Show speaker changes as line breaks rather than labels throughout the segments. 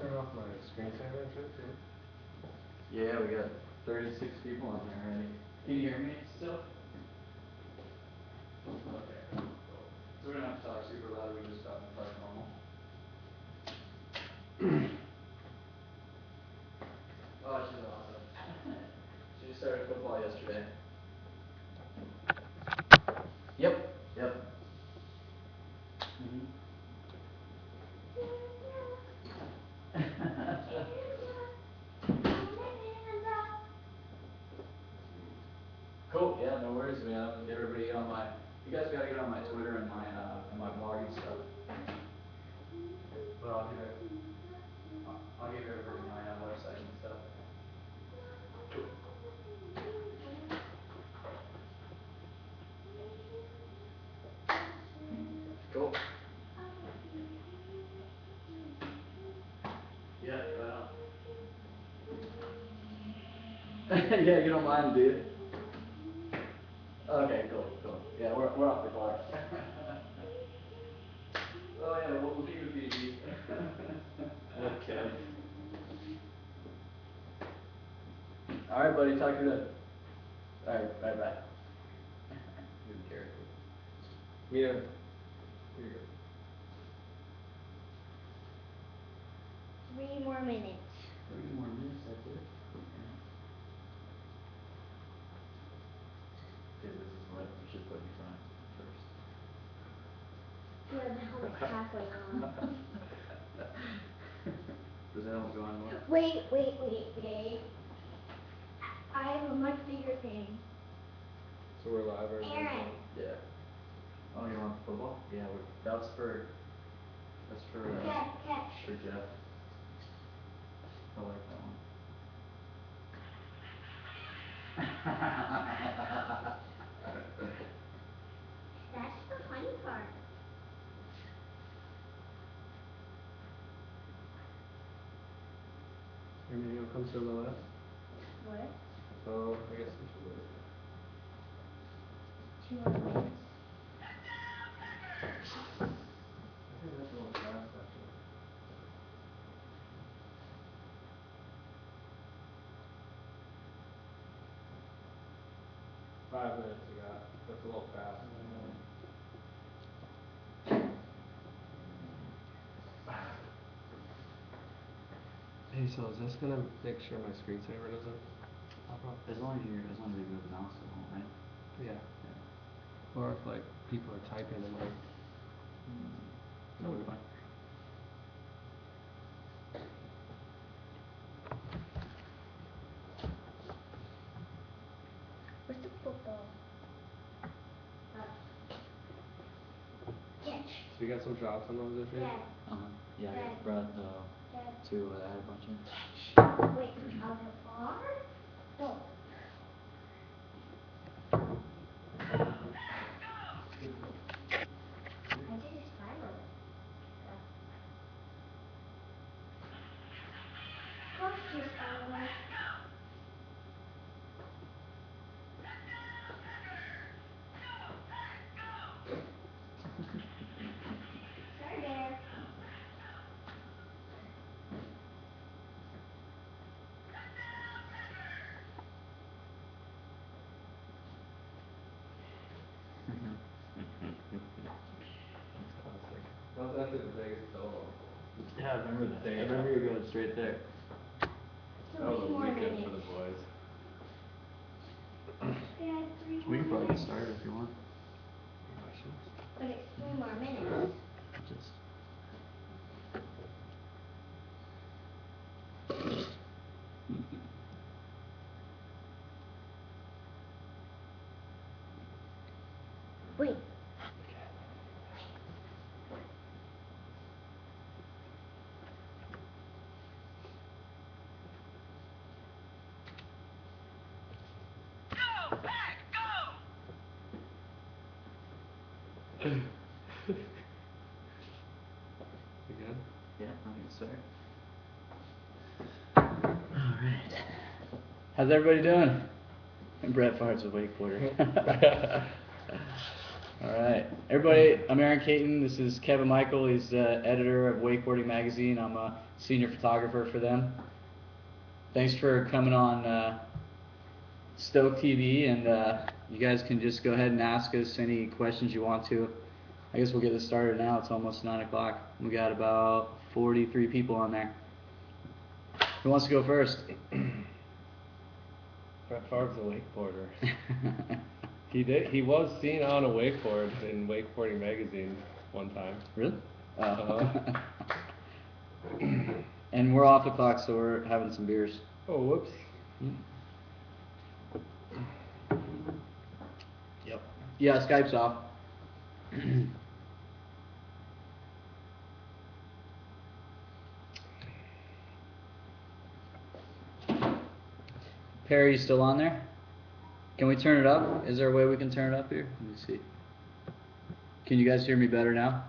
turn off my screensaver and shit too?
Yeah, we got 36 people on there already. Can you hear me still? Okay, cool. So we don't have to talk super loud, we just talk normal. Oh, she's awesome. She just started football yesterday. Yep. Mhm. Cool. Yeah, no worries, man. I'll get everybody on my. You guys got to get on my Twitter and my blogging stuff. But I'll give everybody my website and stuff. Cool. Yeah, right on. Yeah, you don't mind, do you? Okay, cool. Yeah, we're off the clock. Oh yeah, we'll keep it PG. Okay. All right, buddy. Talk to you then. All right, bye. Good character.
Yeah. Here you go.
3 more minutes.
3 more minutes, that's it? Okay. Because this is what we should put in front first.
Yeah, the helmet's halfway on.
Does the helmet go on more?
Wait. I have a much bigger thing.
So we're live or
Aaron.
Yeah. Oh, you want football? Yeah, that's for
Dad, catch.
for Jeff. I like that one.
That's the funny part.
Maybe you'll come to the left.
What?
Oh, I guess we should wait.
2 more minutes.
I think that's a little fast, actually. Five minutes we got. That's a little fast. Hey, so is this gonna make sure my screensaver doesn't pop up?
As long as you move the mouse along, right?
Yeah. Or if like people are typing in like.
That'll be fine.
Where's the football? Catch.
So you got some shots on those this year?
Dad.
Yeah,
Dad.
I brought
Dad.
2 add a bunch in.
Catch. Wait, I'll go far. Go. I did a spiral. Close to a spiral. Sorry, Bear.
That's classic. That was actually the biggest solo.
Yeah, I remember that. I remember you going straight there. That
3
was a
more
weekend
minutes.
for the boys.
Dad, 3
We
more
can probably get
minutes.
started if you want.
But it's 3 more minutes.
Just.
Wait.
You good?
Yeah, I can start. Alright. How's everybody doing? Brett Fart's a wakeboarder. Alright, everybody, I'm Aaron Katen. This is Kevin Michael. He's editor of Wakeboarding Magazine. I'm a senior photographer for them. Thanks for coming on Stoke TV, and you guys can just go ahead and ask us any questions you want to. I guess we'll get this started now. It's almost 9 o'clock. We got about 43 people on there. Who wants to go first?
Brett Favre's a wakeboarder. He was seen on a wakeboard in Wakeboarding Magazine one time.
Really?
Uh-huh.
And we're off the clock, so we're having some beers.
Oh, whoops.
Yep. Yeah, Skype's off. Perry, you still on there? Can we turn it up? Is there a way we can turn it up here? Let me see. Can you guys hear me better now?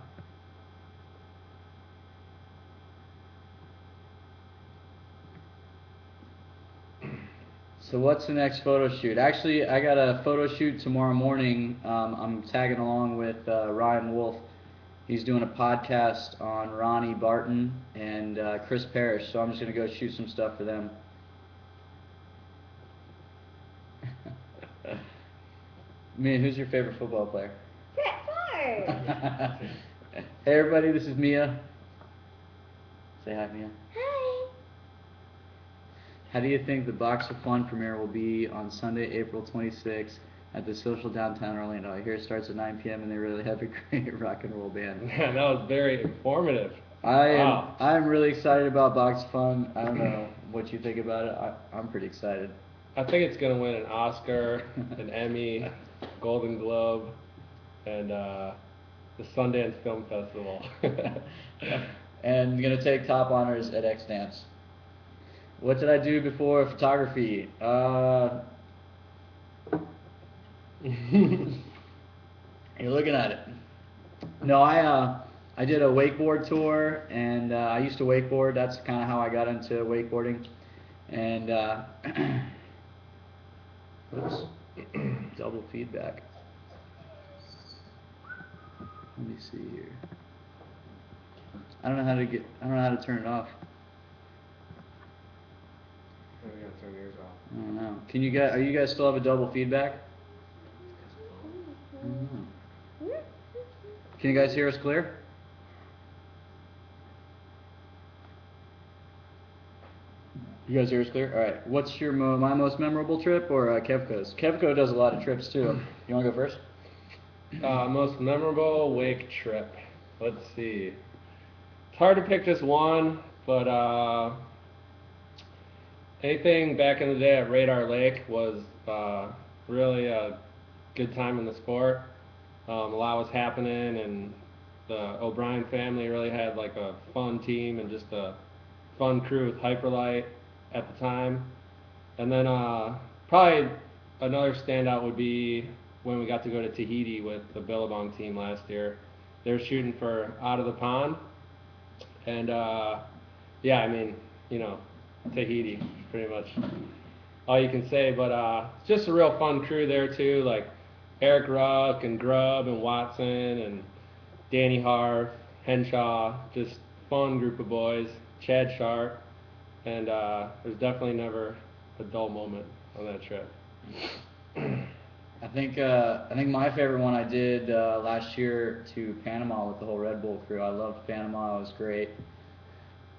So what's the next photo shoot? Actually, I got a photo shoot tomorrow morning. I'm tagging along with Ryan Wolf. He's doing a podcast on Ronnie Barton and Chris Parrish, so I'm just going to go shoot some stuff for them. Mia, who's your favorite football player?
Brett Favre.
Hey everybody, this is Mia. Say hi, Mia.
Hi.
How do you think the Box of Fun premiere will be on Sunday, April 26th at the Social Downtown Orlando? I hear it starts at 9 p.m. and they really have a great rock and roll band.
Man, that was very informative.
I'm really excited about Box of Fun. I don't know what you think about it. I'm pretty excited.
I think it's going to win an Oscar, an Emmy, Golden Globe, and the Sundance Film Festival.
And going to take top honors at X Dance. What did I do before photography? You're looking at it. No, I did a wakeboard tour, and I used to wakeboard. That's kind of how I got into wakeboarding. And oops, double feedback. Let me see here. I don't know how to turn it off.
We gotta turn yours off.
I don't know. Are you guys still have a double feedback? I don't know. Can you guys hear us clear? You guys hear us clear? All right. What's your my most memorable trip or Kevco's? Kevco does a lot of trips too. You want to go first?
Most memorable wake trip. Let's see. It's hard to pick just one, but anything back in the day at Radar Lake was really a good time in the sport. A lot was happening, and the O'Brien family really had like a fun team and just a fun crew with Hyperlight at the time. And then probably another standout would be when we got to go to Tahiti with the Billabong team last year. They were shooting for Out of the Pond, and yeah, I mean, you know, Tahiti, pretty much all you can say, but it's just a real fun crew there too, like Eric Ruck and Grubb and Watson and Danny Harf, Henshaw, just fun group of boys, Chad Sharp, and there's definitely never a dull moment on that trip.
I think my favorite one I did last year to Panama with the whole Red Bull crew. I loved Panama. It was great.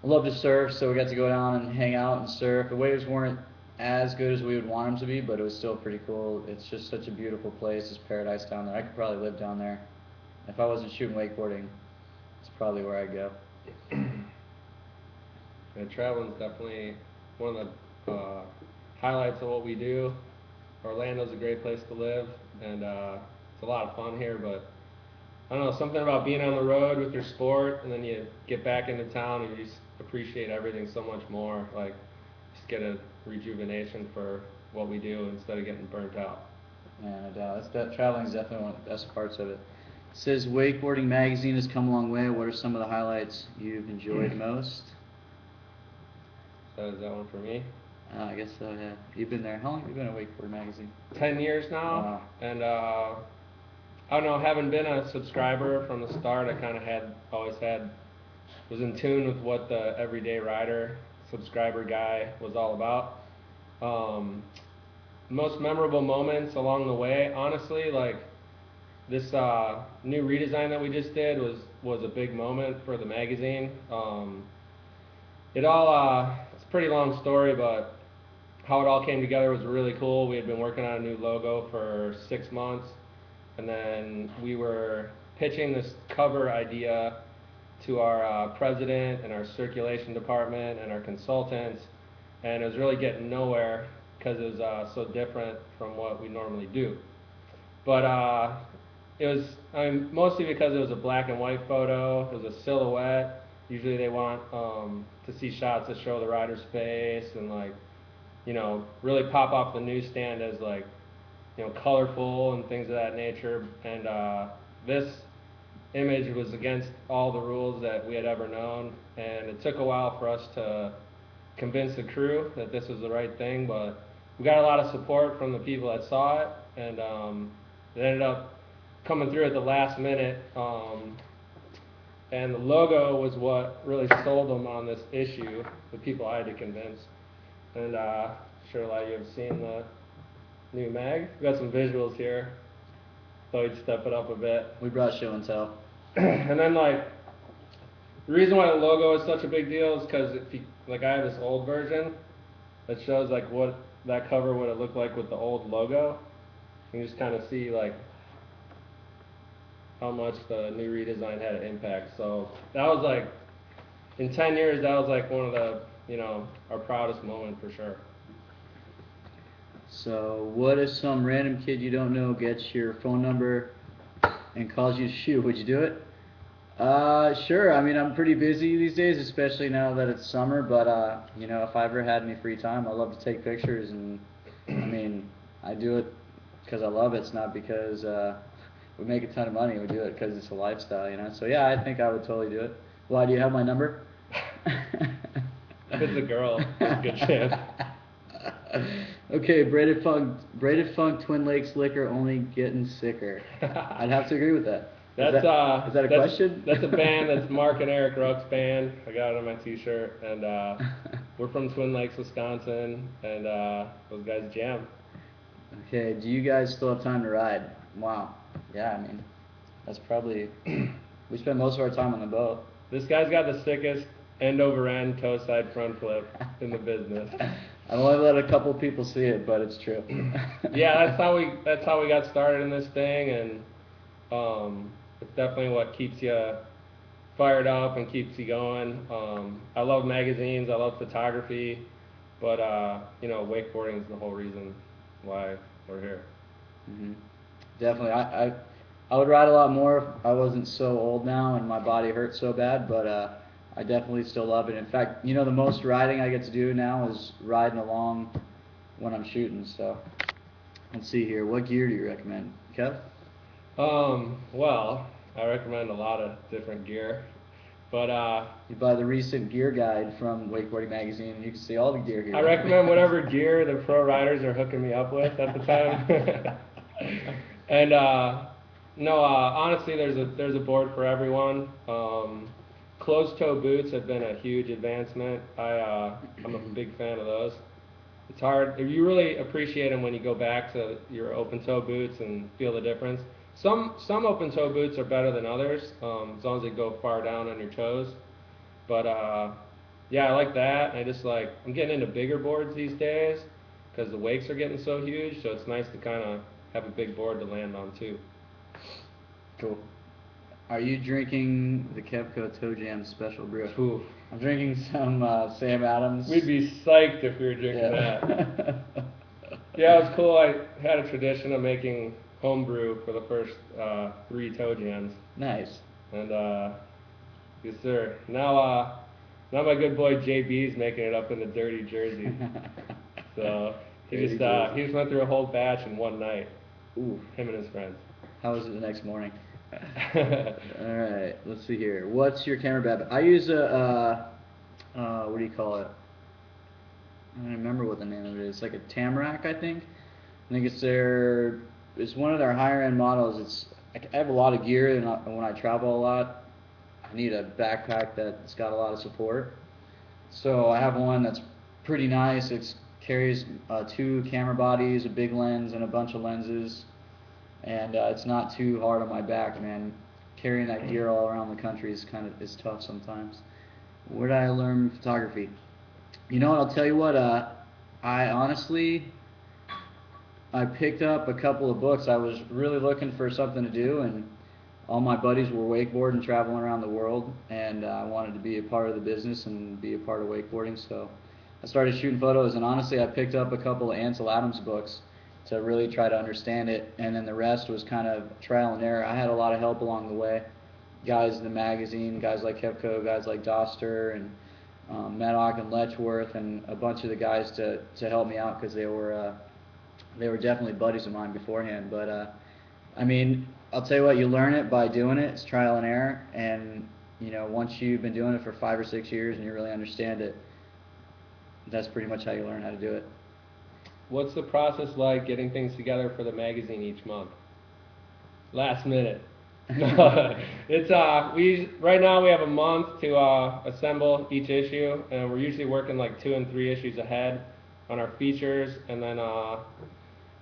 I love to surf, so we got to go down and hang out and surf. The waves weren't as good as we would want them to be, but it was still pretty cool. It's just such a beautiful place. It's paradise down there. I could probably live down there. If I wasn't shooting wakeboarding, it's probably where I'd go.
And traveling's definitely one of the highlights of what we do. Orlando's a great place to live, and it's a lot of fun here, but I don't know, something about being on the road with your sport, and then you get back into town and you just appreciate everything so much more. Like, just get a rejuvenation for what we do instead of getting burnt out.
Yeah, no doubt. Traveling is definitely one of the best parts of it. It says Wakeboarding Magazine has come a long way. What are some of the highlights you've enjoyed most?
So is that one for me?
I guess so, yeah. You've been there. How long have you been at Wakeboarding Magazine?
10 years now.
Wow.
And I don't know, having been a subscriber from the start, I kind of was in tune with what the everyday rider subscriber guy was all about. Um, Most memorable moments along the way, honestly, like this new redesign that we just did was a big moment for the magazine. It's a pretty long story, but how it all came together was really cool. We had been working on a new logo for 6 months, and then we were pitching this cover idea to our president and our circulation department and our consultants, and it was really getting nowhere because it was so different from what we normally do. But it was, I mean, mostly because it was a black and white photo. It was a silhouette. Usually they want to see shots that show the rider's face and like, really pop off the newsstand as like, colorful and things of that nature. And this image was against all the rules that we had ever known, and it took a while for us to convince the crew that this was the right thing, but we got a lot of support from the people that saw it, and it ended up coming through at the last minute, and the logo was what really sold them on this issue, the people I had to convince. And sure a lot of you have seen the new mag. We got some visuals here. Thought we'd step it up a bit.
We brought show and tell.
And then like the reason why the logo is such a big deal is because if you like, I have this old version that shows like what that cover would have looked like with the old logo. You can just kind of see like how much the new redesign had an impact. So that was like, in 10 years, that was like one of the, our proudest moment for sure.
So, what if some random kid you don't know gets your phone number and calls you to shoot? Would you do it? Sure. I mean, I'm pretty busy these days, especially now that it's summer. But if I ever had any free time, I love to take pictures, and I mean, I do it because I love it. It's not because we make a ton of money. We do it because it's a lifestyle. So yeah, I think I would totally do it. Why, do you have my number?
If it's a girl, there's a good chance.
Okay, Braided Funk, Twin Lakes liquor, only getting sicker. I'd have to agree with that. Is that a question?
That's a band. That's Mark and Eric Ruck's band. I got it on my T-shirt, and we're from Twin Lakes, Wisconsin, and those guys jam.
Okay, do you guys still have time to ride? Wow. Yeah, I mean, that's probably we spend most of our time on the boat.
This guy's got the sickest end over end toe side front flip in the business.
I've only let a couple people see it, but it's true.
Yeah, that's how we got started in this thing, and it's definitely what keeps you fired up and keeps you going. I love magazines, I love photography, but wakeboarding is the whole reason why we're here.
Mm-hmm. Definitely, I would ride a lot more if I wasn't so old now and my body hurts so bad, but I definitely still love it. In fact, the most riding I get to do now is riding along when I'm shooting. So, let's see here. What gear do you recommend, Kev?
Well, I recommend a lot of different gear, but
you buy the recent gear guide from Wakeboarding Magazine, and you can see all the gear here.
I recommend whatever gear the pro riders are hooking me up with at the time. And no, honestly, there's a board for everyone. Closed-toe boots have been a huge advancement. I'm a big fan of those. It's hard. You really appreciate them when you go back to your open-toe boots and feel the difference. Some open-toe boots are better than others, as long as they go far down on your toes. But yeah, I like that. I'm getting into bigger boards these days because the wakes are getting so huge. So it's nice to kind of have a big board to land on too.
Cool. Are you drinking the Kevco Toe Jam Special Brew?
Oof.
I'm drinking some Sam Adams.
We'd be psyched if we were drinking that. Yeah, it was cool. I had a tradition of making home brew for the first 3 toe jams.
Nice.
And yes, sir. Now my good boy JB's making it up in the dirty Jersey. So he just went through a whole batch in one night.
Ooh.
Him and his friends.
How was it the next morning? Alright, let's see here. What's your camera bed? I use a, what do you call it? I don't remember what the name of it is. It's like a Tamarack, I think. It's one of their higher end models. I have a lot of gear, and when I travel a lot, I need a backpack that's got a lot of support. So I have one that's pretty nice. It carries 2 camera bodies, a big lens, and a bunch of lenses, and it's not too hard on my back, man. Carrying that gear all around the country is tough sometimes. Where did I learn photography? You know what? I'll tell you what. I honestly, I picked up a couple of books. I was really looking for something to do, and all my buddies were wakeboarding, traveling around the world, and I wanted to be a part of the business and be a part of wakeboarding. So I started shooting photos, and honestly, I picked up a couple of Ansel Adams books to really try to understand it, and then the rest was kind of trial and error. I had a lot of help along the way. Guys in the magazine, guys like Kevco, guys like Doster, and Maddock and Letchworth, and a bunch of the guys to help me out because they were definitely buddies of mine beforehand. But I mean, I'll tell you what, you learn it by doing it. It's trial and error, and you know, once you've been doing it for 5 or 6 years and you really understand it, that's pretty much how you learn how to do it.
What's the process like getting things together for the magazine each month? Last minute. It's we right now we have a month to assemble each issue, and we're usually working like 2 and 3 issues ahead on our features, and then I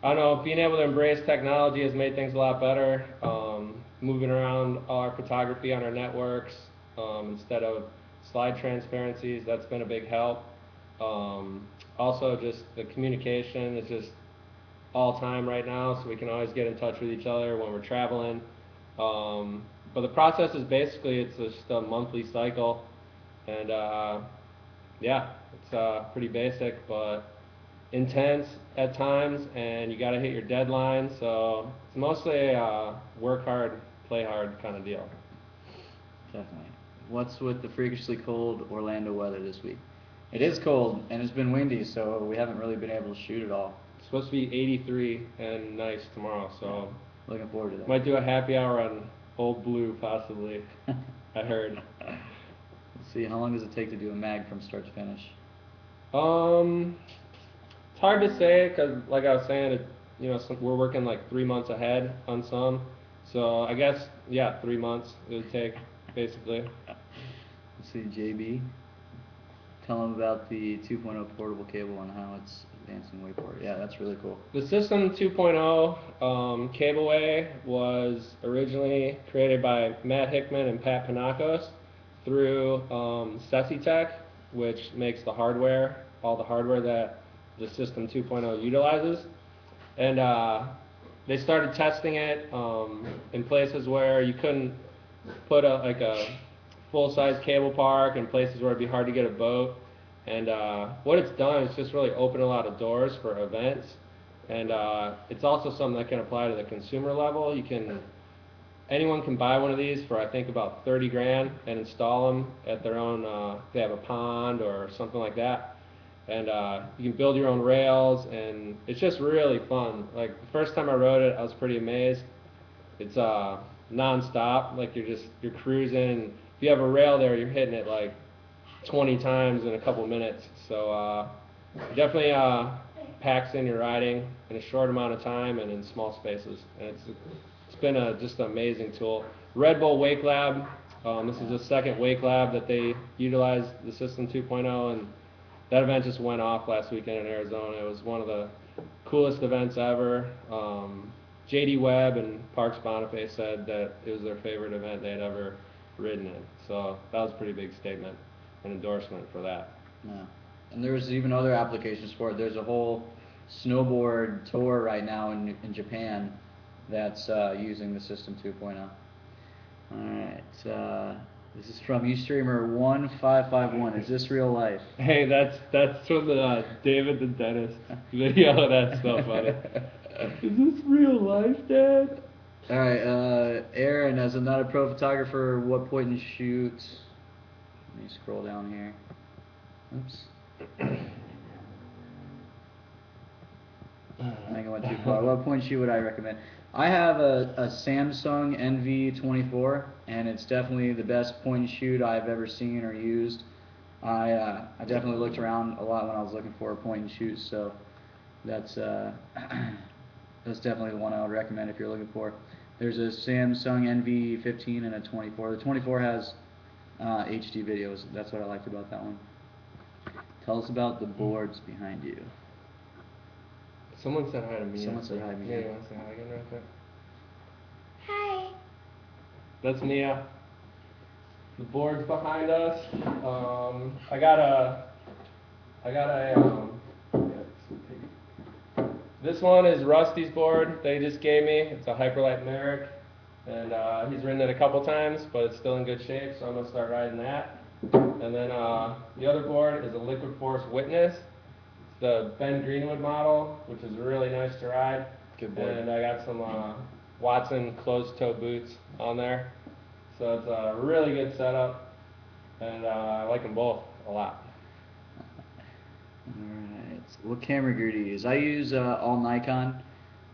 don't know, being able to embrace technology has made things a lot better. Moving around all our photography on our networks instead of slide transparencies, that's been a big help. Also, just the communication is just all time right now, so we can always get in touch with each other when we're traveling. But the process is basically, it's just a monthly cycle, and yeah, it's pretty basic, but intense at times, and you got to hit your deadline, so it's mostly a work hard, play hard kind of deal.
Definitely. What's with the freakishly cold Orlando weather this week? It is cold, and it's been windy, so we haven't really been able to shoot at all.
It's supposed to be 83 and nice tomorrow, so
Looking forward to that.
might do a happy hour on Old Blue possibly. I heard.
Let's see, how long does it take to do a mag from start to finish?
It's hard to say because, like I was saying, you know, we're working like 3 months ahead on some. So I guess, yeah, 3 months it would take, basically.
Let's see, JB. Tell them about the 2.0 portable cable and how it's advancing way forward. Yeah, that's really cool.
The System 2.0 cableway was originally created by Matt Hickman and Pat Panakos through SesiTech, which makes the hardware, all the hardware that the System 2.0 utilizes. And they started testing it in places where you couldn't put a full-size cable park, in places where it'd be hard to get a boat. And what it's done is just really opened a lot of doors for events. And it's also something that can apply to the consumer level. Anyone can buy one of these for I think about 30 grand and install them at their own, if they have a pond or something like that. And you can build your own rails, and it's just really fun. Like the first time I rode it, I was pretty amazed. It's non-stop, like you're cruising. If you have a rail there, you're hitting it like 20 times in a couple minutes. So definitely packs in your riding in a short amount of time and in small spaces. And it's been just an amazing tool. Red Bull Wake Lab. This is the second Wake Lab that they utilized the System 2.0, and that event just went off last weekend in Arizona. It was one of the coolest events ever. JD Webb and Parks Boniface said that it was their favorite event they had ever ridden in. So that was a pretty big statement, an endorsement for that.
Yeah. And there's even other applications for it. There's a whole snowboard tour right now in Japan that's using the System 2.0. Alright, this is from Ustreamer1551. Is this real life?
Hey, that's from the David the Dentist video. That's so funny. Is this real life, Dad?
Alright, Aaron, as I'm not a pro photographer, what point and shoot? Let me scroll down here. Oops. I think I went too far. What point and shoot would I recommend? I have a Samsung NV24, and it's definitely the best point and shoot I've ever seen or used. I definitely looked around a lot when I was looking for a point and shoot, so that's definitely the one I would recommend if you're looking for. There's a Samsung NV15 and a 24. The 24 has HD videos. That's what I liked about that one. Tell us about the boards behind you.
Someone said hi to me.
Someone said hi to Mia.
Yeah, you want to say hi again real quick?
Hi.
That's Mia. The board's behind us. I got a, this one is Rusty's board they just gave me. It's a Hyperlight Merrick, and he's ridden it a couple times, but it's still in good shape, so I'm going to start riding that. And then the other board is a Liquid Force Witness. It's the Ben Greenwood model, which is really nice to ride.
Good board.
And I got some Watson closed-toe boots on there. So it's a really good setup, and I like them both a lot.
Alright, what camera gear do you use? I use all Nikon.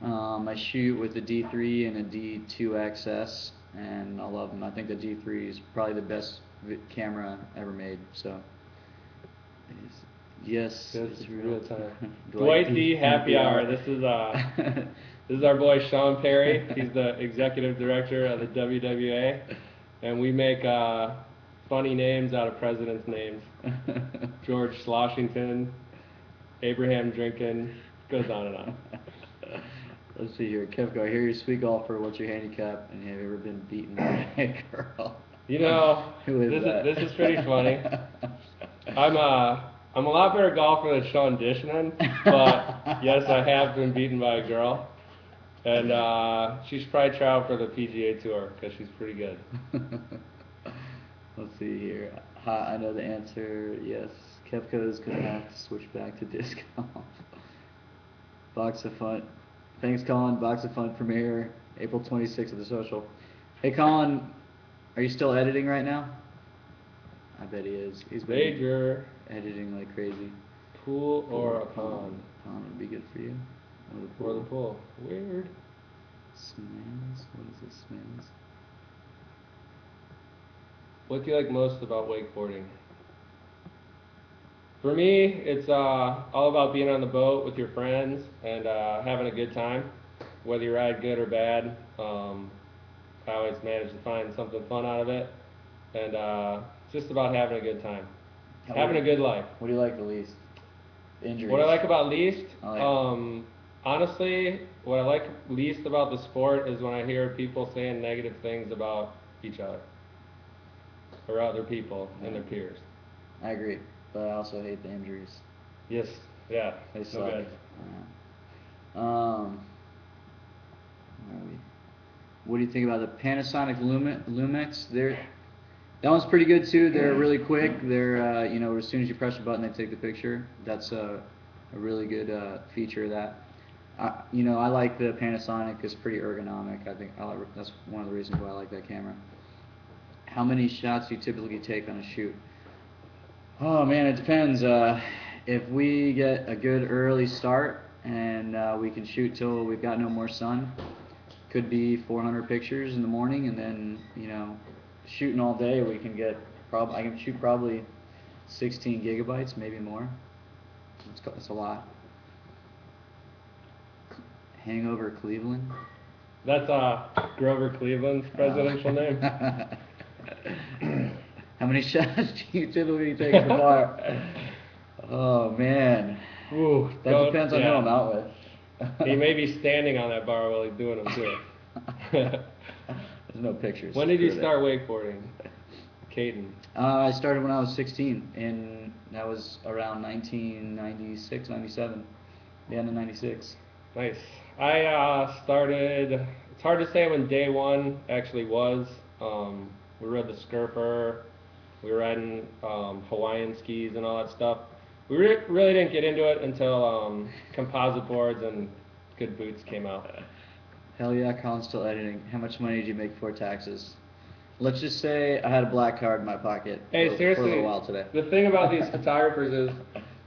I shoot with a D3 and a D2XS, and I love them. I think the D3 is probably the best camera ever made. So, yes,
It's real time.
Dwight
Dwight D. Happy Hour. This is this is our boy Sean Perry. He's the executive director of the WWA, and we make funny names out of presidents' names. George Sloshington, Abraham Drinkin, goes on and on.
Let's see here, Kevco. I hear you're a sweet golfer. What's your handicap? And have you ever been beaten by a girl?
You know, this is pretty funny. I'm a lot better golfer than Sean Dishman, but yes, I have been beaten by a girl, and she's probably tried for the PGA Tour because she's pretty good.
Let's see here. I know the answer. Yes, Kevco is gonna have to switch back to disc golf. Box of Fun. Thanks, Colin. Box of Fun premiere April 26th at the Social. Hey, Colin, are you still editing right now? I bet he is. He's been
Major
editing like crazy.
pool or a pond?
Pond would be good for you.
Or the pool. Weird.
Smells. What is this? Smells.
What do you like most about wakeboarding? For me, it's all about being on the boat with your friends and having a good time. Whether you ride good or bad, I always manage to find something fun out of it. And it's just about having a good time. Having a good life.
What do you like the least? Injuries.
What I like about least?
I
Honestly, what I like least about the sport is when I hear people saying negative things about each other. Or other people and their peers.
I agree, but I also hate the injuries.
Yes, yeah,
They
no
suck.
good.
Where are we? What do you think about the Panasonic Lumix? That one's pretty good too. They're really quick. They're you know, as soon as you press the button, they take the picture. That's a really good feature of that. You know, I like the Panasonic. It's pretty ergonomic. I think that's one of the reasons why I like that camera. How many shots do you typically take on a shoot? Oh man, it depends. If we get a good early start and we can shoot till we've got no more sun, could be 400 pictures in the morning, and then you know, shooting all day, we can get I can shoot probably 16 gigabytes, maybe more. It's a lot. Hangover Cleveland.
That's Grover Cleveland's presidential name.
How many shots do you typically take at the bar? Oh man.
Ooh,
That depends on who I'm out with.
He may be standing on that bar while he's doing them too.
There's no pictures.
When did you
Screw
start wakeboarding? Katen.
I started when I was 16, and that was around 1996, 97. The end of 96.
Nice. I started, it's hard to say when day one actually was. We rode the Skurper, we were riding Hawaiian skis and all that stuff. We really didn't get into it until composite boards and good boots came out.
Hell yeah, Colin's still editing. How much money did you make before taxes? Let's just say I had a black card in my pocket
Hey,
for
seriously,
a little while today.
the thing about these photographers is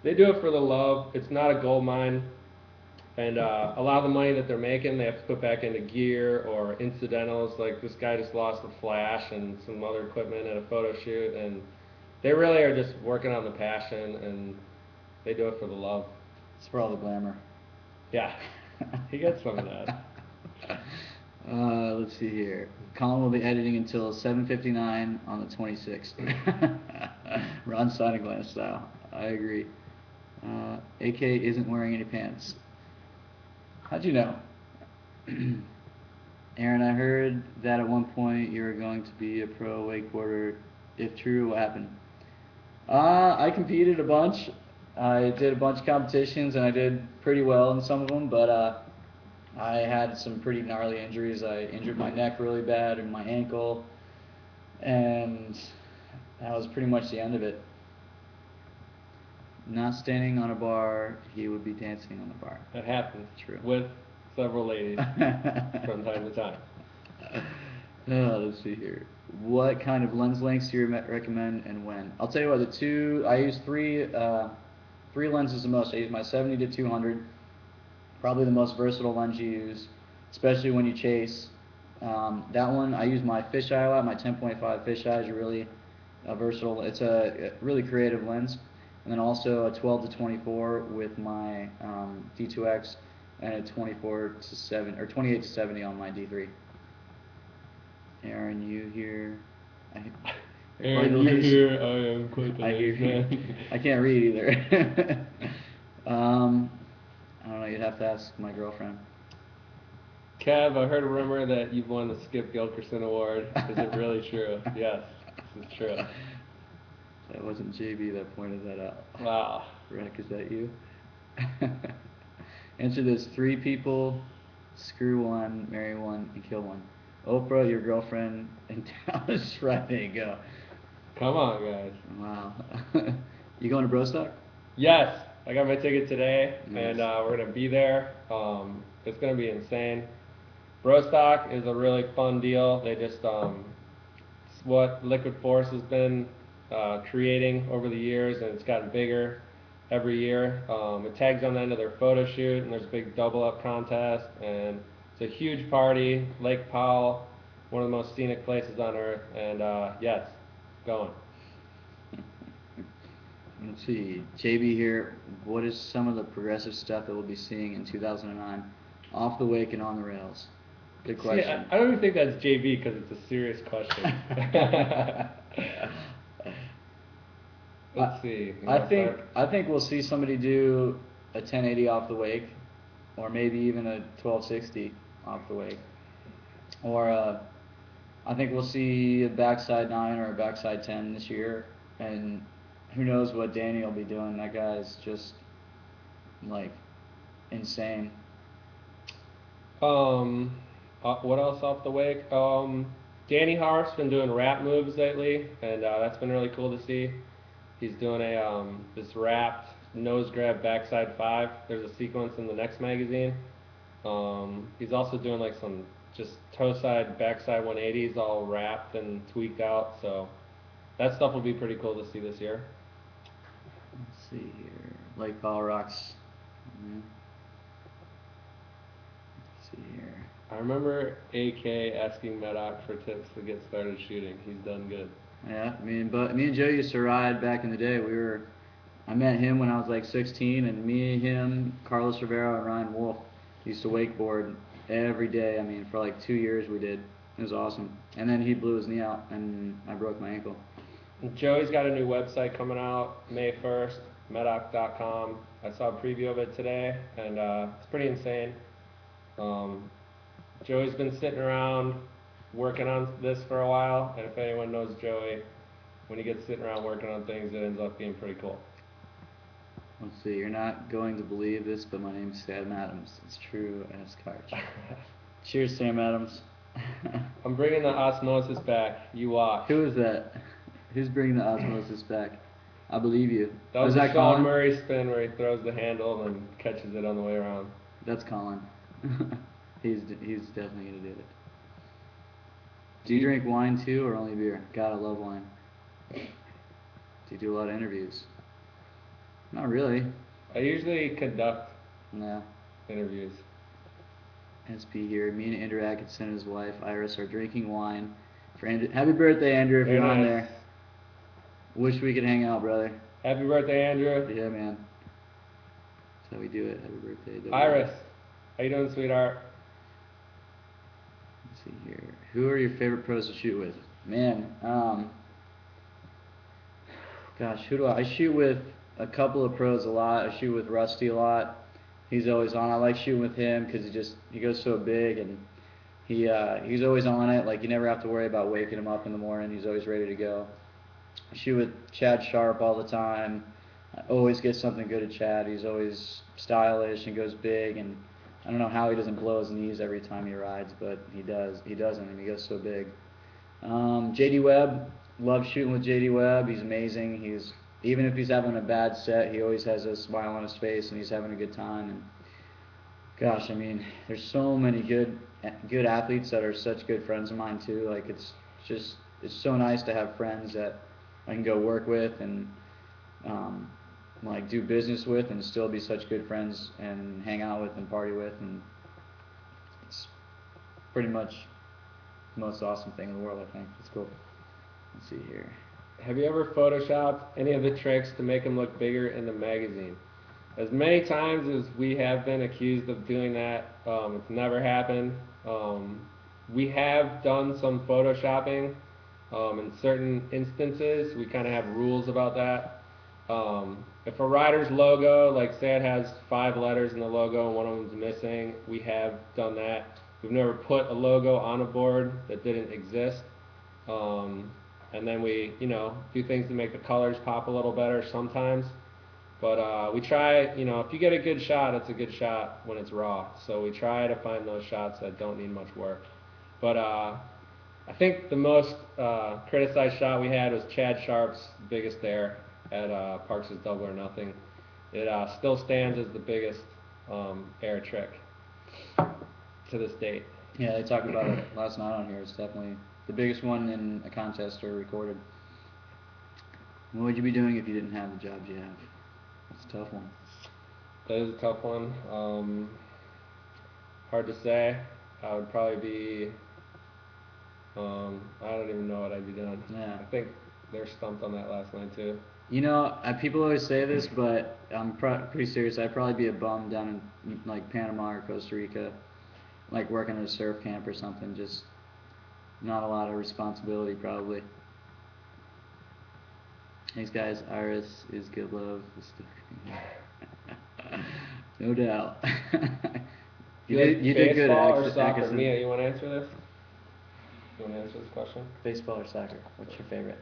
they do it for the love. It's not a gold mine. And a lot of the money that they're making, they have to put back into gear or incidentals. Like this guy just lost a flash and some other equipment at a photo shoot. And they really are just working on the passion, and they do it for the love.
It's for all the glamour.
Yeah, he gets some of that.
Let's see here. Colin will be editing until 7:59 on the 26th. Ron Sonic style. I agree. AK isn't wearing any pants. How'd you know? Aaron, I heard that at one point you were going to be a pro wakeboarder. If true, what happened? I competed a bunch. I did a bunch of competitions and I did pretty well in some of them, but I had some pretty gnarly injuries. I injured my neck really bad and my ankle, and that was pretty much the end of it. Not standing on a bar, he would be dancing on the bar.
That happens.
True.
With several ladies from time to time.
Let's see here. What kind of lens lengths do you recommend and when? I'll tell you what. I use three lenses the most. I use my 70 to 200. Probably the most versatile lens you use, especially when you chase. That one, I use my fisheye a lot. My 10.5 fisheye is really versatile. It's a really creative lens. And then also a 12 to 24 with my D2X, and a 24 to 7 or 28 to 70 on my D3. Aaron, you here?
Aaron, you here? I am quite the man.
I can't read either. I don't know. You'd have to ask my girlfriend.
Kev, I heard a rumor that you've won the Skip Gilkerson Award. Is it really true? Yes, this is true.
That wasn't JB that pointed that out.
Wow.
Rick, is that you? Answer this: 3 people, screw 1, marry 1, and kill 1. Oprah, your girlfriend, and Dallas Friday. Go.
Come on, guys.
Wow. You going to Brostock?
Yes, I got my ticket today,
Nice.
and we're gonna be there. It's gonna be insane. Brostock is a really fun deal. They just it's what Liquid Force has been creating over the years, and it's gotten bigger every year. It tags on the end of their photo shoot, and there's a big double up contest, and it's a huge party. Lake Powell, one of the most scenic places on earth, and yes, going.
Let's see. JB here. What is some of the progressive stuff that we'll be seeing in 2009 off the wake and on the rails? Good question.
See, I don't even think that's JB because it's a serious question. Let's see.
I think we'll see somebody do a 1080 off the wake, or maybe even a 1260 off the wake, or I think we'll see a backside 9 or a backside 10 this year, and who knows what Danny will be doing. That guy's just like insane.
What else off the wake? Danny Harf's been doing rap moves lately, and that's been really cool to see. He's doing a this wrapped nose grab backside 5. There's a sequence in the next magazine. He's also doing like some just toe side backside 180s all wrapped and tweaked out. So that stuff will be pretty cool to see this year.
Let's see here. Lake Powell rocks. Let's see here.
I remember AK asking Medoc for tips to get started shooting. He's done good.
Yeah, me and Joe used to ride back in the day. I met him when I was like 16, and me, him, Carlos Rivera, and Ryan Wolf used to wakeboard every day. I mean, for like 2 years we did. It was awesome. And then he blew his knee out, and I broke my ankle.
Joey's got a new website coming out May 1st, medoc.com. I saw a preview of it today, and it's pretty insane. Joey's been sitting around working on this for a while, and if anyone knows Joey, when he gets sitting around working on things, it ends up being pretty cool.
Let's see, you're not going to believe this, but my name's Sam Adams. It's true as Karch. Cheers, Sam Adams.
I'm bringing the osmosis back. You watch.
Who is that? Who's bringing the osmosis back? I believe you.
That was
that
Sean
Colin?
Murray spin where he throws the handle and catches it on the way around.
That's Colin. He's definitely gonna do it. Do you drink wine too, or only beer? God, I love wine. Do you do a lot of interviews? Not really.
I usually conduct
No.
interviews.
SP here. Me and Andrew Atkinson and his wife Iris are drinking wine for Andrew. Happy birthday, Andrew! If you're on there. Wish we could hang out, brother.
Happy birthday, Andrew.
Yeah, man. That's how we do it. Happy birthday.
Iris, how you doing, sweetheart?
see here. Who are your favorite pros to shoot with? Man, gosh, who do I shoot with? A couple of pros a lot. I shoot with Rusty a lot. He's always on. I like shooting with him because he goes so big and he's always on it. Like you never have to worry about waking him up in the morning. He's always ready to go. I shoot with Chad Sharp all the time. I always get something good at Chad. He's always stylish and goes big, and I don't know how he doesn't blow his knees every time he rides, but he does. He doesn't, and he goes so big. JD Webb, love shooting with JD Webb. He's amazing. Even if he's having a bad set, he always has a smile on his face, and he's having a good time. And gosh, I mean, there's so many good athletes that are such good friends of mine too. Like it's so nice to have friends that I can go work with and like do business with and still be such good friends and hang out with and party with, and it's pretty much the most awesome thing in the world. I think it's cool. Let's see here.
Have you ever photoshopped any of the tricks to make them look bigger in the magazine? As many times as we have been accused of doing that, it's never happened. We have done some photoshopping in certain instances. We kind of have rules about that. If a rider's logo, like say it has 5 letters in the logo and one of them's missing, we have done that. We've never put a logo on a board that didn't exist. And then we, do things to make the colors pop a little better sometimes. But we try, if you get a good shot, it's a good shot when it's raw. So we try to find those shots that don't need much work. But I think the most criticized shot we had was Chad Sharp's biggest air at Parks' Double or Nothing. It still stands as the biggest air trick to this date.
Yeah, they talked about it last night on here. It's definitely the biggest one in a contest or recorded. What would you be doing if you didn't have the jobs you have? That's a tough one.
That is a tough one. Hard to say. I would probably be. I don't even know what I'd be doing.
Yeah.
I think they're stumped on that last night too.
People always say this, but I'm pretty serious. I'd probably be a bum down in like Panama or Costa Rica, like working at a surf camp or something. Just not a lot of responsibility, probably. Thanks, guys. Iris is good love. No doubt. you did good,
baseball
actually.
or soccer? Mia, you want to answer this? You want to answer this question?
Baseball or soccer? What's your favorite?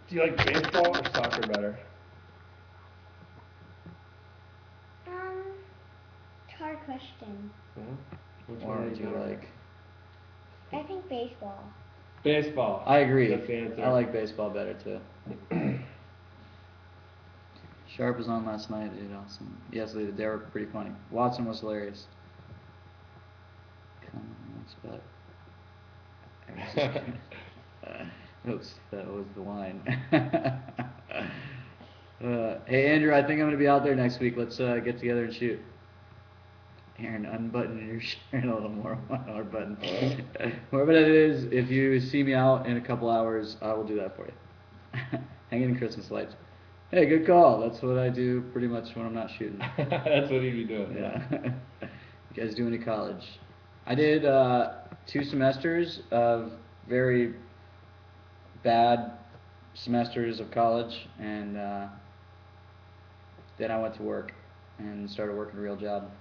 Do you like baseball or soccer better?
Hard question.
Which
Or
one
would you like?
I think baseball.
Baseball.
I agree.
That's the answer.
I like baseball better too. Sharp was on last night. They did awesome. Yes, they did. They were pretty funny. Watson was hilarious. Come on, spot. Oops, that was the wine. Hey Andrew, I think I'm gonna be out there next week. Let's get together and shoot. Aaron, unbutton your shirt a little more. Or button. Wherever that is, if you see me out in a couple hours, I will do that for you. Hanging Christmas lights. Hey, good call. That's what I do pretty much when I'm not shooting.
That's what he'd be doing.
Yeah. You guys do any college? I did 2 semesters of very bad semesters of college, and then I went to work and started working a real job.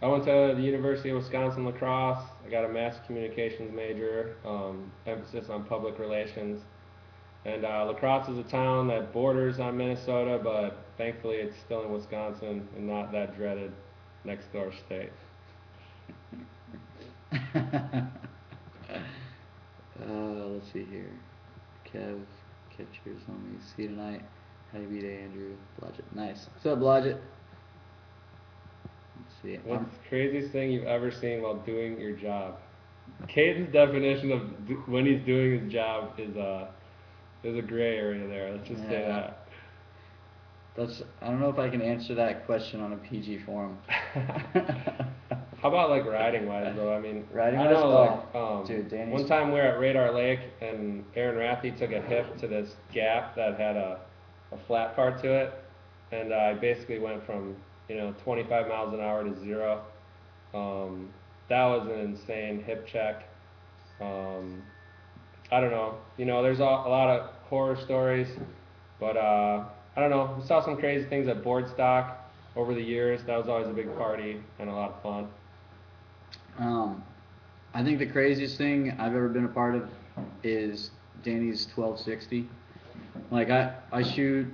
I went to the University of Wisconsin La Crosse. I got a mass communications major, emphasis on public relations. And La Crosse is a town that borders on Minnesota, but thankfully it's still in Wisconsin and not that dreaded next door state.
Let's see here. Kev, catchers on me. See you tonight. How you beat Andrew? Blodgett. Nice. What's up, Blodgett? Let's see.
What's the craziest thing you've ever seen while doing your job? Katen's definition of when he's doing his job is there's a gray area there. Let's just say that.
I don't know if I can answer that question on a PG forum.
How about like riding wise though? I mean,
riding
I know
wise? Dude, Danny's
one time we were at Radar Lake and Aaron Rathie took a hip to this gap that had a flat part to it, and I basically went from 25 miles an hour to 0. that was an insane hip check. I don't know. There's a lot of horror stories, but I don't know. We saw some crazy things at board stock over the years. That was always a big party and a lot of fun.
I think the craziest thing I've ever been a part of is Danny's 1260. Like I shoot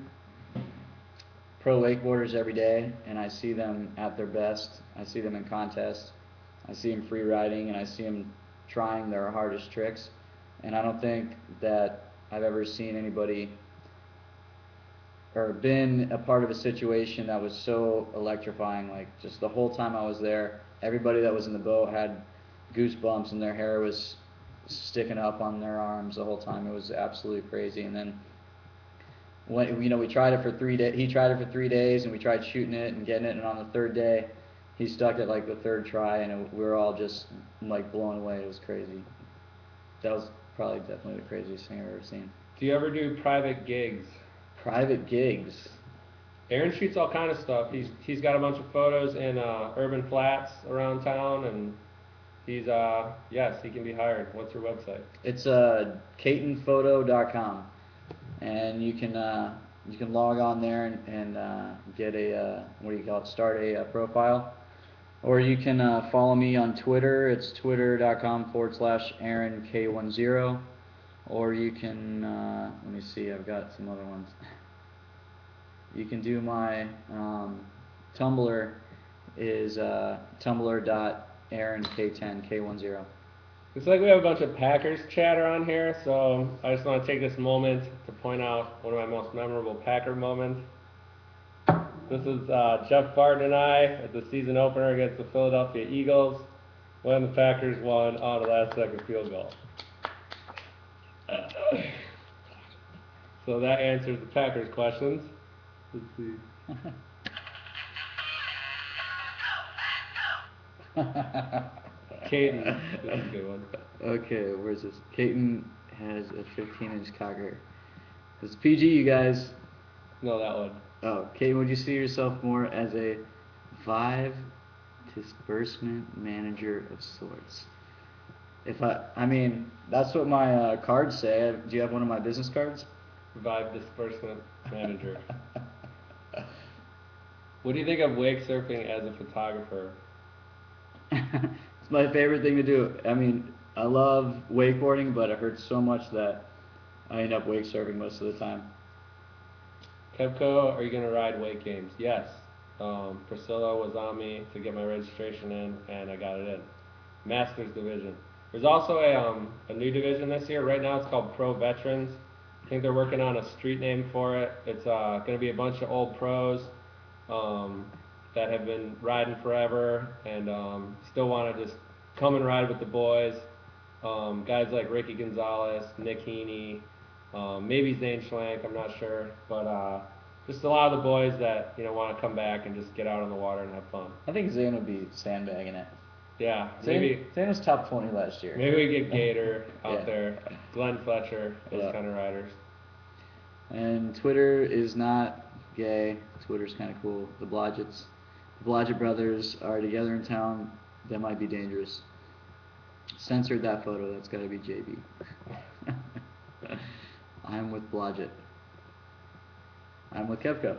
pro wakeboarders every day, and I see them at their best. I see them in contests. I see them free riding, and I see them trying their hardest tricks. And I don't think that I've ever seen anybody or been a part of a situation that was so electrifying. Like just the whole time I was there, everybody that was in the boat had goosebumps, and their hair was sticking up on their arms the whole time. It was absolutely crazy. And then when we tried it for 3 days, he tried it for 3 days, and we tried shooting it and getting it. And on the third day, he stuck it like the third try, and we were all just like blown away. It was crazy. That was probably definitely the craziest thing I've ever seen.
Do you ever do private gigs?
Private gigs.
Aaron shoots all kind of stuff. He's got a bunch of photos in urban flats around town, and he's yes, he can be hired. What's your website?
It's katenphoto.com, and you can log on there and get a start a profile, or you can follow me on Twitter. It's twitter.com/AaronK10, or you can let me see. I've got some other ones. You can do my Tumblr is tumblr.aaronk10k10.
It's like we have a bunch of Packers chatter on here, so I just want to take this moment to point out one of my most memorable Packer moments. This is Jeff Barton and I at the season opener against the Philadelphia Eagles when the Packers won on a last-second field goal. So that answers the Packers questions. Let's see. Katen, this is a good one.
Okay, where's this? Katen has a 15-inch cocker. It's PG, you guys.
No, that one.
Oh, Katen, would you see yourself more as a Vive disbursement manager of sorts? I mean, that's what my cards say. Do you have one of my business cards?
Vive disbursement manager. What do you think of wake surfing as a photographer?
It's my favorite thing to do. I mean, I love wakeboarding, but it hurts so much that I end up wake surfing most of the time.
Kevco, are you going to ride wake games? Yes. Priscilla was on me to get my registration in, and I got it in. Masters division. There's also a new division this year. Right now it's called Pro Veterans. I think they're working on a street name for it. It's going to be a bunch of old pros that have been riding forever and still want to just come and ride with the boys. Guys like Ricky Gonzalez, Nick Heaney, maybe Zane Schlank, I'm not sure, but just a lot of the boys that want to come back and just get out on the water and have fun.
I think Zane would be sandbagging it.
Yeah,
Zane was top 20 last year.
Maybe we get Gator out there, Glenn Fletcher, those kind of riders.
And Twitter is not gay. Twitter's kind of cool. The Blodgetts. The Blodgett brothers are together in town. That might be dangerous. Censored that photo. That's got to be JB. I'm with Blodgett. I'm with Kevco.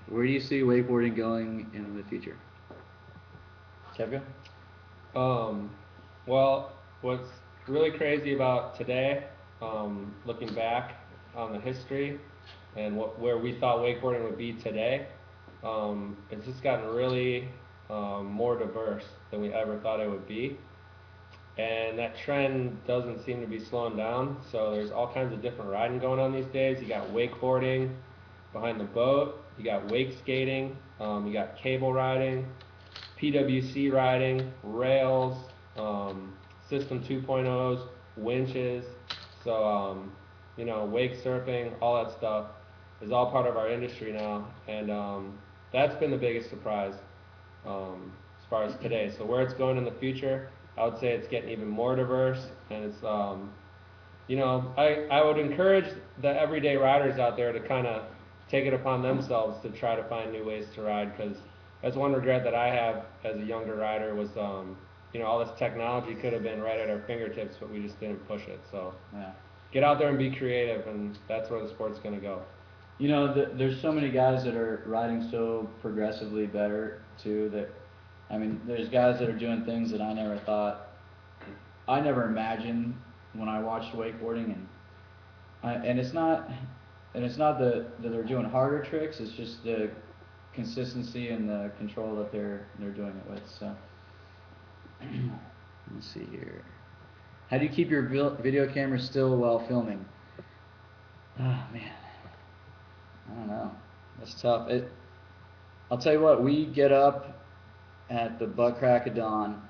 Where do you see wakeboarding going in the future? Kevco?
Well, what's really crazy about today, looking back on the history and where we thought wakeboarding would be today, it's just gotten really more diverse than we ever thought it would be. And that trend doesn't seem to be slowing down. So there's all kinds of different riding going on these days. You got wakeboarding behind the boat. You got wake skating. You got cable riding, PWC riding, rails, System 2.0s, winches. So, wake surfing, all that stuff is all part of our industry now. And that's been the biggest surprise as far as today. So where it's going in the future, I would say it's getting even more diverse, and it's, I would encourage the everyday riders out there to kind of take it upon themselves to try to find new ways to ride, because that's one regret that I have as a younger rider was, all this technology could have been right at our fingertips, but we just didn't push it. So
Yeah.
get out there and be creative, and that's where the sport's going to go.
You know, there's so many guys that are riding so progressively better too. That, I mean, there's guys that are doing things that I never imagined when I watched wakeboarding, and it's not, that they're doing harder tricks. It's just the consistency and the control that they're doing it with. So, let's see here. How do you keep your video camera still while filming? Oh man, I don't know. That's tough. I'll tell you what. We get up at the butt crack of dawn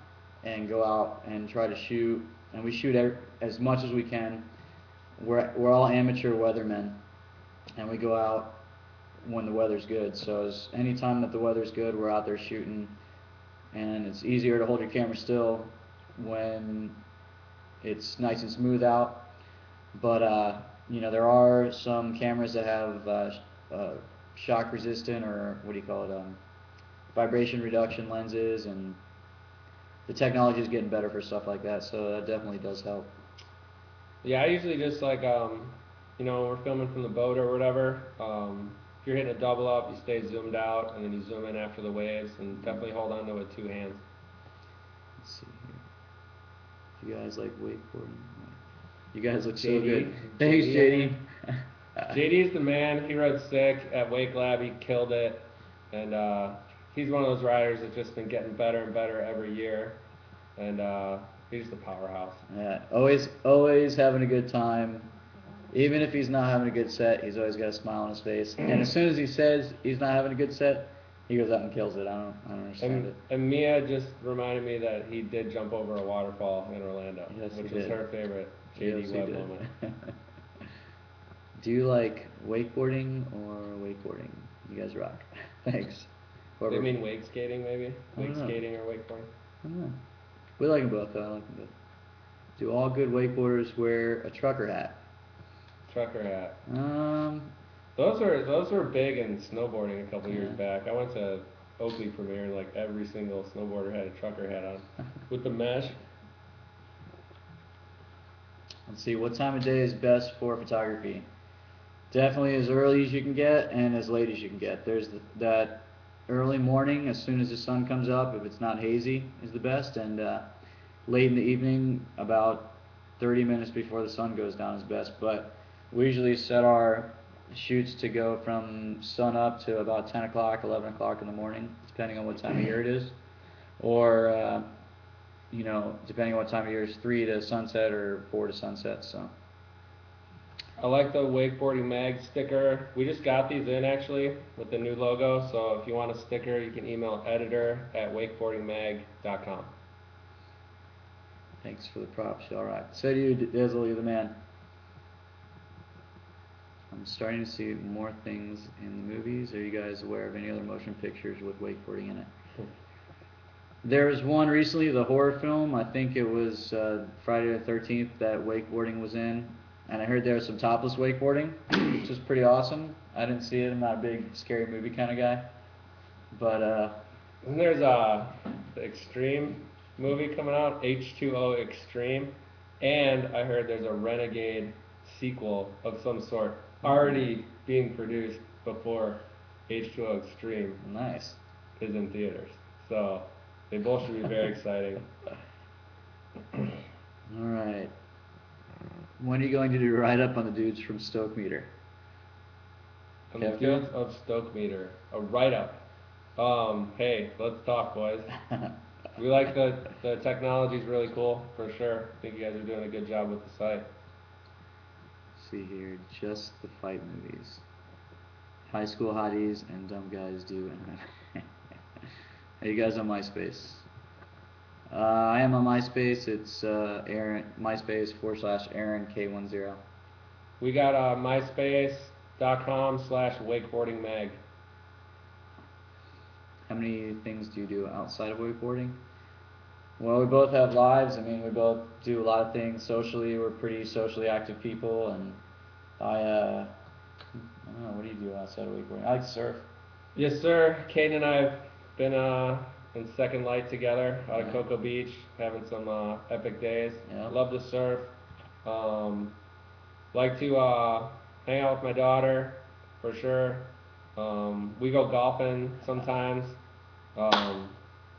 and go out and try to shoot, and we shoot as much as we can. We're all amateur weathermen, and we go out when the weather's good. So any time that the weather's good, we're out there shooting, and it's easier to hold your camera still when it's nice and smooth out. But there are some cameras that have shock resistant, or what do you call it, vibration reduction lenses, and the technology is getting better for stuff like that. So that definitely does help.
Yeah, I usually just like, when we're filming from the boat or whatever, if you're hitting a double up, you stay zoomed out, and then you zoom in after the waves, and definitely hold on to it with 2 hands.
Let's see here. You guys like wakeboarding? You guys look so
JD.
good. Thanks, JD.
JD's the man. He rode sick at Wake Lab. He killed it, and he's one of those riders that's just been getting better and better every year, and he's just a powerhouse.
Yeah, always having a good time. Even if he's not having a good set, he's always got a smile on his face. And as soon as he says he's not having a good set, he goes out and kills it. I don't understand it.
And Mia just reminded me that he did jump over a waterfall in Orlando,
Yes,
which
he
was
did.
her favorite JD
Yes, he
Webb
did.
moment.
Do you like wakeboarding or wakeboarding? You guys rock. Thanks.
They mean wake skating, maybe?
I don't
Wake
know.
skating or wakeboarding?
I don't know. We like them both, though. I like them both. Do all good wakeboarders wear a trucker hat?
Trucker hat.
Um,
Those were big in snowboarding a couple years
Yeah.
back. I went to Oakley premiere, and like every single snowboarder had a trucker hat on with the mesh.
Let's see, what time of day is best for photography? Definitely as early as you can get and as late as you can get. There's that early morning, as soon as the sun comes up, if it's not hazy, is the best, and late in the evening, about 30 minutes before the sun goes down, is best. But we usually set our shoots to go from sun up to about 10 o'clock, 11 o'clock in the morning, depending on what time of year it is. Or, depending on what time of year, it's 3 to sunset or 4 to sunset. So.
I like the Wakeboarding Mag sticker. We just got these in actually with the new logo, so if you want a sticker, you can email editor@wakeboardingmag.com.
Thanks for the props. All right. So do you, Dizzle, you're the man. I'm starting to see more things in the movies. Are you guys aware of any other motion pictures with wakeboarding in it? There was one recently, the horror film. I think it was Friday the 13th that wakeboarding was in. And I heard there was some topless wakeboarding, which is pretty awesome. I didn't see it. I'm not a big scary movie kind of guy. But,
And there's the Extreme movie coming out, H2O Extreme. And I heard there's a Renegade sequel of some sort already being produced before H2O Extreme
nice.
is in theaters. So they both should be very exciting.
All right. When are you going to do a write-up on the dudes from Stokemeter?
On the dudes of Stokemeter, a write-up. Hey, let's talk, boys. We like the technology's really cool, for sure. I think you guys are doing a good job with the site.
Let's see here, just the fight movies. High school hotties and dumb guys do. Are you guys on MySpace? I am on MySpace. It's Aaron, MySpace/AaronK10.
We got myspace.com/wakeboardingmag.
How many things do you do outside of wakeboarding? Well, we both have lives. I mean, we both do a lot of things socially. We're pretty socially active people, and I don't know, what do you do outside of wakeboarding? I like to surf.
Yes, sir. Katen and I have been in Second Light together out of
Yeah.
Cocoa Beach, having some epic days.
Yeah.
Love to surf. Like to hang out with my daughter, for sure. We go golfing sometimes. Um,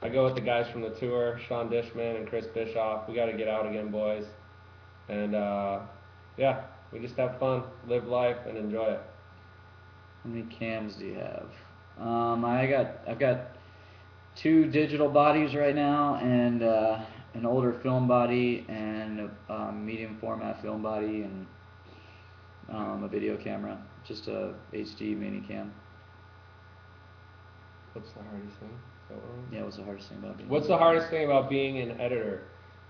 I go with the guys from the tour, Sean Dishman and Chris Bischoff. We got to get out again, boys. And yeah, we just have fun, live life, and enjoy it.
How many cams do you have? I've got two digital bodies right now, and an older film body, and a medium format film body, and a video camera, just a HD mini cam.
What's the hardest thing? Is that what it was?
Yeah, what's the hardest thing about being?
What's the hardest thing about being an editor?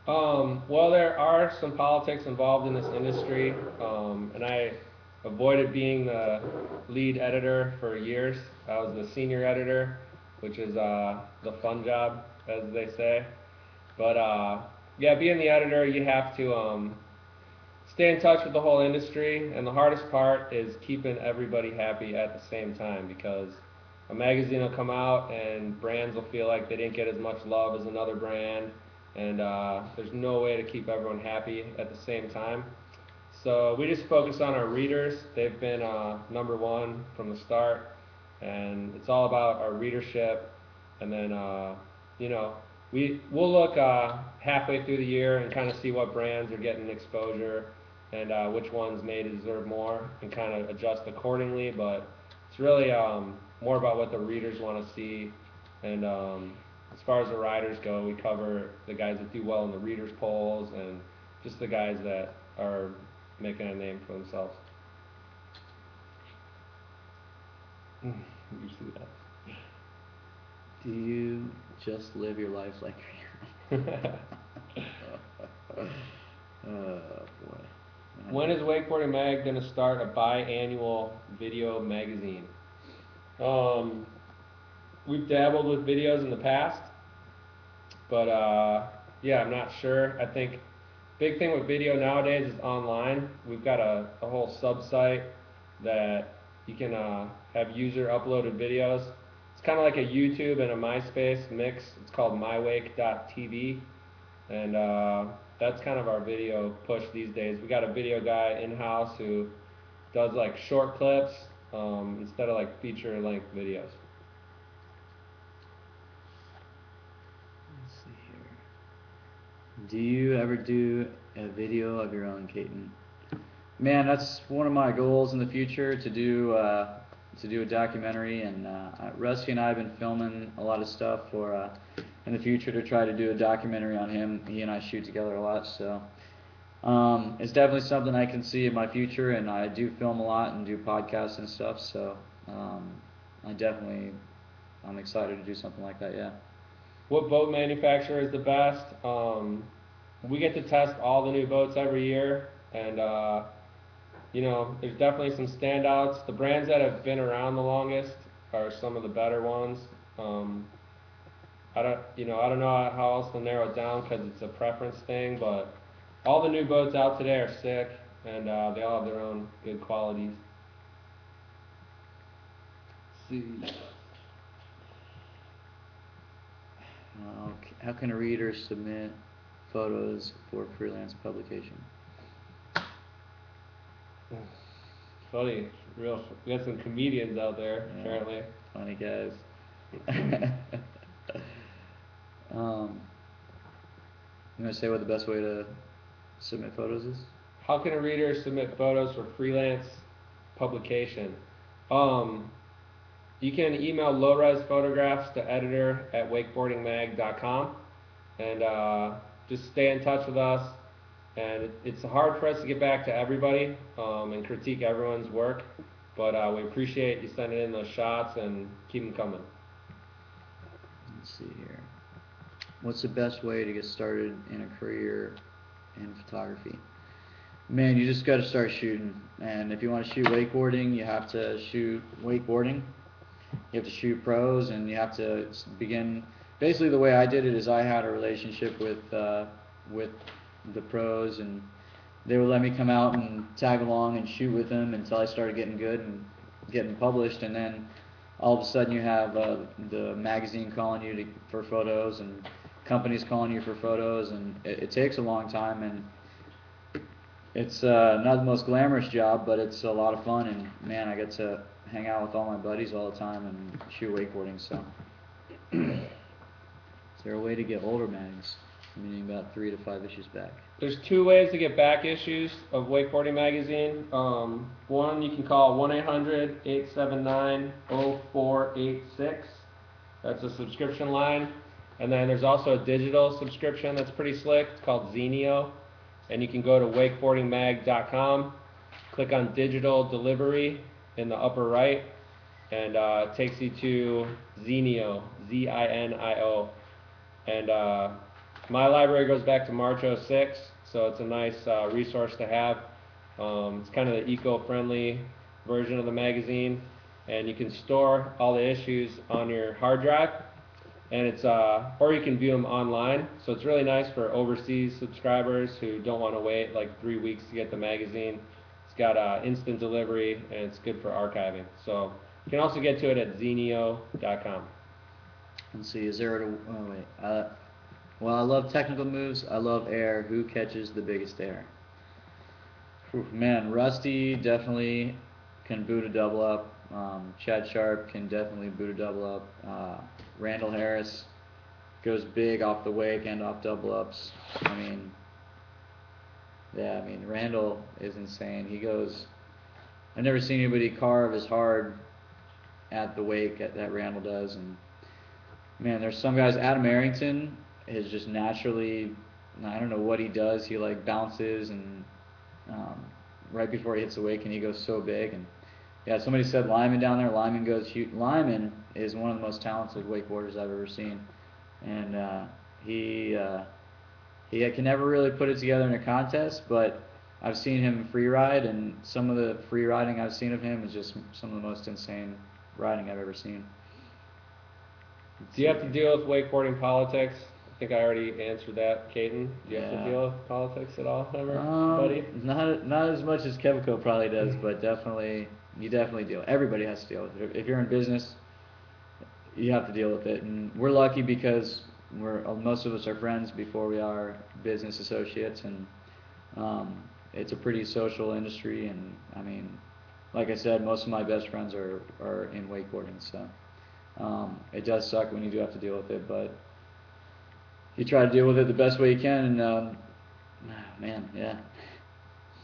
Well, there are some politics involved in this industry, and I avoided being the lead editor for years. I was the senior editor, which is the fun job, as they say. But yeah, being the editor, you have to stay in touch with the whole industry, and the hardest part is keeping everybody happy at the same time, because a magazine will come out and brands will feel like they didn't get as much love as another brand, and there's no way to keep everyone happy at the same time. So we just focus on our readers. They've been number one from the start, and it's all about our readership. And then you know, we'll look halfway through the year and kind of see what brands are getting exposure and which ones may deserve more, and kind of adjust accordingly. But it's really more about what the readers want to see. And as far as the riders go, we cover the guys that do well in the readers polls, and just the guys that are making a name for themselves. You see that?
Do you just live your life like oh boy.
When is Wakeboarding Mag going to start a biannual video magazine? We've dabbled with videos in the past, but yeah, I'm not sure. I think big thing with video nowadays is online. We've got a whole sub-site that you can have user uploaded videos. It's kind of like a YouTube and a MySpace mix. It's called mywake.tv, and that's kind of our video push these days. We got a video guy in-house who does like short clips instead of like feature-length videos.
Let's see here. Do you ever do a video of your own, Katen? Man, that's one of my goals in the future, to do a documentary, and Rusty and I have been filming a lot of stuff for in the future to try to do a documentary on him. He and I shoot together a lot, so it's definitely something I can see in my future, and I do film a lot and do podcasts and stuff, so I'm excited to do something like that, yeah.
What boat manufacturer is the best? We get to test all the new boats every year, and you know, there's definitely some standouts. The brands that have been around the longest are some of the better ones. I don't know how else to narrow it down, because it's a preference thing, but all the new boats out today are sick, and they all have their own good qualities.
See. How can a reader submit photos for freelance publication?
Funny, real. We got some comedians out there,
Yeah,
apparently.
funny guys. You want to say what the best way to submit photos is?
How can a reader submit photos for freelance publication? You can email low-res photographs to editor@wakeboardingmag.com, and just stay in touch with us. And it's hard for us to get back to everybody and critique everyone's work, but we appreciate you sending in those shots, and keep them coming.
Let's see here. What's the best way to get started in a career in photography? Man, you just got to start shooting. And if you want to shoot wakeboarding, you have to shoot wakeboarding. You have to shoot pros, and you have to begin. Basically, the way I did it is I had a relationship with the pros, and they would let me come out and tag along and shoot with them until I started getting good and getting published. And then all of a sudden you have the magazine calling you for photos and companies calling you for photos, and it takes a long time, and it's not the most glamorous job, but it's a lot of fun, and man, I get to hang out with all my buddies all the time and shoot wakeboarding. So, is there a way to get older mags? Meaning about 3 to 5 issues back.
There's 2 ways to get back issues of Wakeboarding Magazine. One, you can call 1-800-879-0486. That's a subscription line. And then there's also a digital subscription that's pretty slick. It's called Zenio. And you can go to wakeboardingmag.com, click on digital delivery in the upper right, and it takes you to Zenio, Z-I-N-I-O. And my library goes back to March '06, so it's a nice resource to have. It's kind of the eco-friendly version of the magazine, and you can store all the issues on your hard drive, and it's or you can view them online. So it's really nice for overseas subscribers who don't want to wait like 3 weeks to get the magazine. It's got instant delivery, and it's good for archiving. So you can also get to it at zenio.com.
Let's see, is there oh wait, well, I love technical moves, I love air. Who catches the biggest air? Whew, man, Rusty definitely can boot a double up. Chad Sharp can definitely boot a double up. Randall Harris goes big off the wake and off double ups. I mean, yeah, I mean, Randall is insane. He goes, I've never seen anybody carve as hard at the wake that Randall does. And man, there's some guys. Adam Arrington is just naturally, I don't know what he does. He like bounces and right before he hits the wake, and he goes so big. And yeah, somebody said Lyman down there. Lyman goes huge. Lyman is one of the most talented wakeboarders I've ever seen, and he can never really put it together in a contest, but I've seen him free ride, and some of the free riding I've seen of him is just some of the most insane riding I've ever seen.
Do you have to deal with wakeboarding politics? I think I already answered that, Katen. Do you have to deal with politics at all, ever, buddy?
Not as much as Kevco probably does, but you definitely deal. Everybody has to deal with it. If you're in business, you have to deal with it, and we're lucky because most of us are friends before we are business associates, and it's a pretty social industry. And I mean, like I said, most of my best friends are in wakeboarding, so it does suck when you do have to deal with it, but you try to deal with it the best way you can, and man, yeah.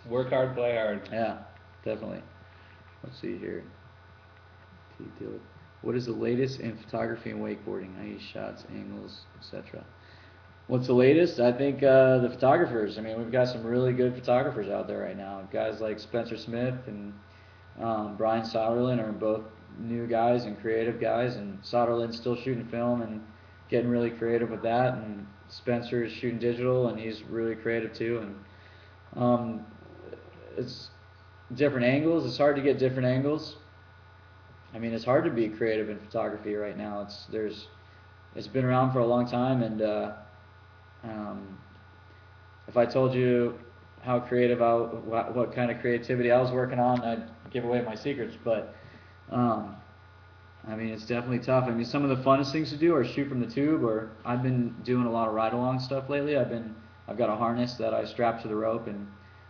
Work hard, play hard.
Yeah, definitely. Let's see here. What is the latest in photography and wakeboarding? I use shots, angles, etc. What's the latest? I think the photographers. I mean, we've got some really good photographers out there right now. Guys like Spencer Smith and Brian Soderlin are both new guys and creative guys, and Soderlin's still shooting film and getting really creative with that, and Spencer's shooting digital, and he's really creative too. And it's different angles. It's hard to get different angles. I mean, it's hard to be creative in photography right now. It's been around for a long time, and if I told you how creative what kind of creativity I was working on, I'd give away my secrets. But I mean, it's definitely tough. I mean, some of the funnest things to do are shoot from the tube, or I've been doing a lot of ride-along stuff lately. I've got a harness that I strap to the rope and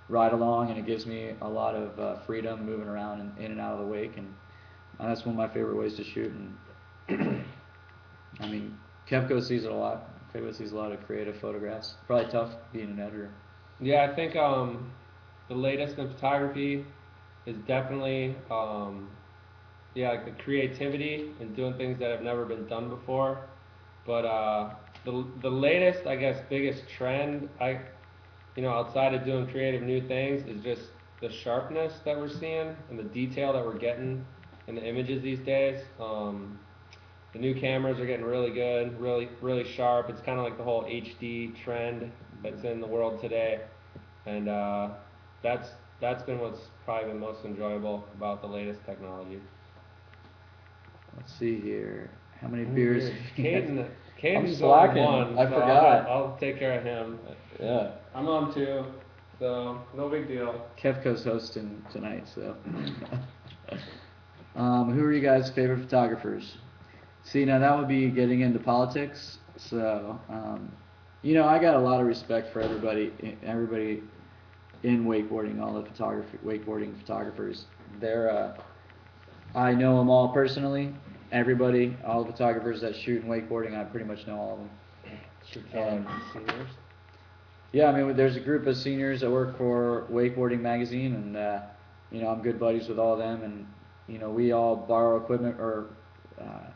ride along, and it gives me a lot of freedom moving around and in and out of the wake, and that's one of my favorite ways to shoot. And I mean, Kevco sees it a lot. Kevco sees a lot of creative photographs. Probably tough being an editor.
Yeah, I think the latest in photography is definitely like the creativity and doing things that have never been done before. But the latest, I guess, biggest trend, outside of doing creative new things, is just the sharpness that we're seeing and the detail that we're getting in the images these days. The new cameras are getting really good, really, really sharp. It's kind of like the whole HD trend that's in the world today, and that's been what's probably been most enjoyable about the latest technology.
Let's see here. How many beers?
Katen's
slacking.
on one.
I forgot.
I'll take care of him.
Yeah.
I'm on two, so no big deal.
Kevco's hosting tonight, so. Who are you guys' favorite photographers? See, now that would be getting into politics. So, I got a lot of respect for everybody in wakeboarding, all the wakeboarding photographers. I know them all personally. Everybody, all the photographers that shoot in wakeboarding, I pretty much know all of them.
Should tell
And
seniors.
yeah, I mean, there's a group of seniors that work for Wakeboarding Magazine, and I'm good buddies with all of them, and we all borrow equipment or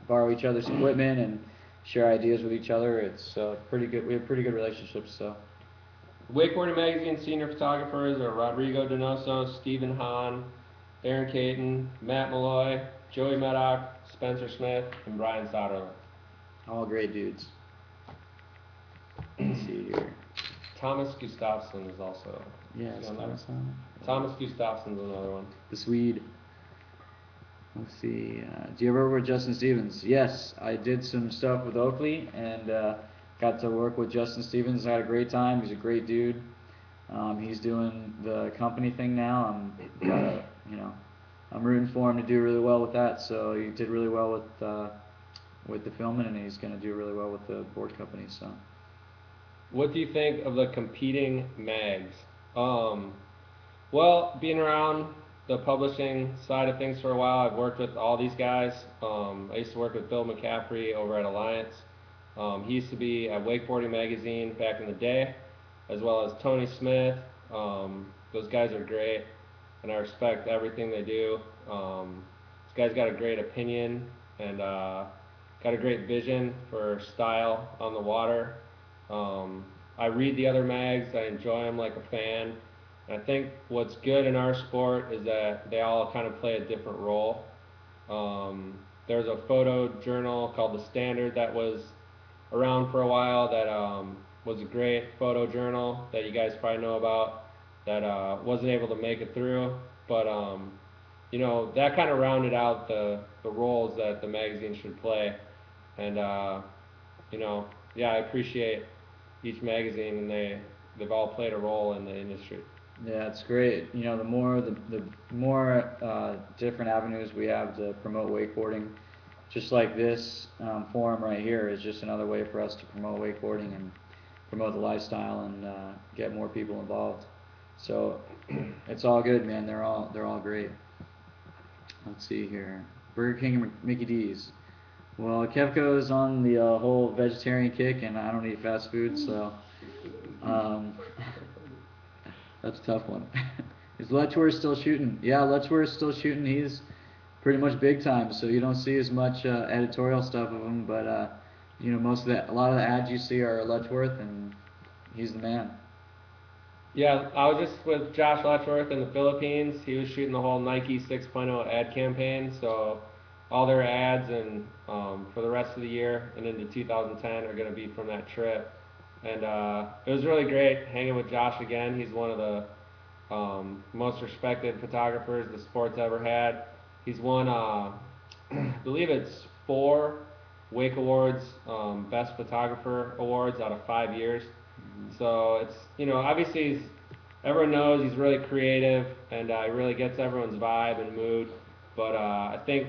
borrow each other's equipment and share ideas with each other. It's pretty good. We have pretty good relationships. So.
Wakeboarding Magazine senior photographers are Rodrigo Donoso, Stephen Hahn, Aaron Katen, Matt Malloy, Joey Meddock, Spencer Smith, and Brian Soderlin.
All great dudes. Let's see here.
Thomas Gustafsson is also.
Yes,
Thomas Gustafsson's another one.
The Swede. Let's see. Do you ever work with Justin Stevens? Yes, I did some stuff with Oakley and got to work with Justin Stevens. I had a great time. He's a great dude. He's doing the company thing now. I'm rooting for him to do really well with that. So he did really well with the filming, and he's going to do really well with the board company. So.
What do you think of the competing mags? Well, being around the publishing side of things for a while, I've worked with all these guys. I used to work with Bill McCaffrey over at Alliance. He used to be at Wakeboarding Magazine back in the day, as well as Tony Smith. Those guys are great, and I respect everything they do. This guy's got a great opinion and got a great vision for style on the water. I read the other mags, I enjoy them like a fan. And I think what's good in our sport is that they all kind of play a different role. There's a photo journal called The Standard that was around for a while that was a great photo journal that you guys probably know about that wasn't able to make it through. But that kind of rounded out the roles that the magazine should play. And yeah, I appreciate each magazine, and they've all played a role in the industry.
Yeah, it's great. The more different avenues we have to promote wakeboarding, just like this forum right here is just another way for us to promote wakeboarding and promote the lifestyle and get more people involved. So it's all good, man. They're all great. Let's see here. Burger King and Mickey D's. Well, Kevco is on the whole vegetarian kick, and I don't eat fast food, so that's a tough one. Is Letchworth still shooting? Yeah, Letchworth's still shooting. He's pretty much big time, so you don't see as much editorial stuff of him, but a lot of the ads you see are Letchworth, and he's the man.
Yeah, I was just with Josh Letchworth in the Philippines. He was shooting the whole Nike 6.0 ad campaign, so all their ads and for the rest of the year and into 2010 are going to be from that trip. And it was really great hanging with Josh again. He's one of the most respected photographers the sport's ever had. He's won, I believe it's 4 Wake Awards Best Photographer Awards out of 5 years. So it's, obviously everyone knows he's really creative and he really gets everyone's vibe and mood. But I think,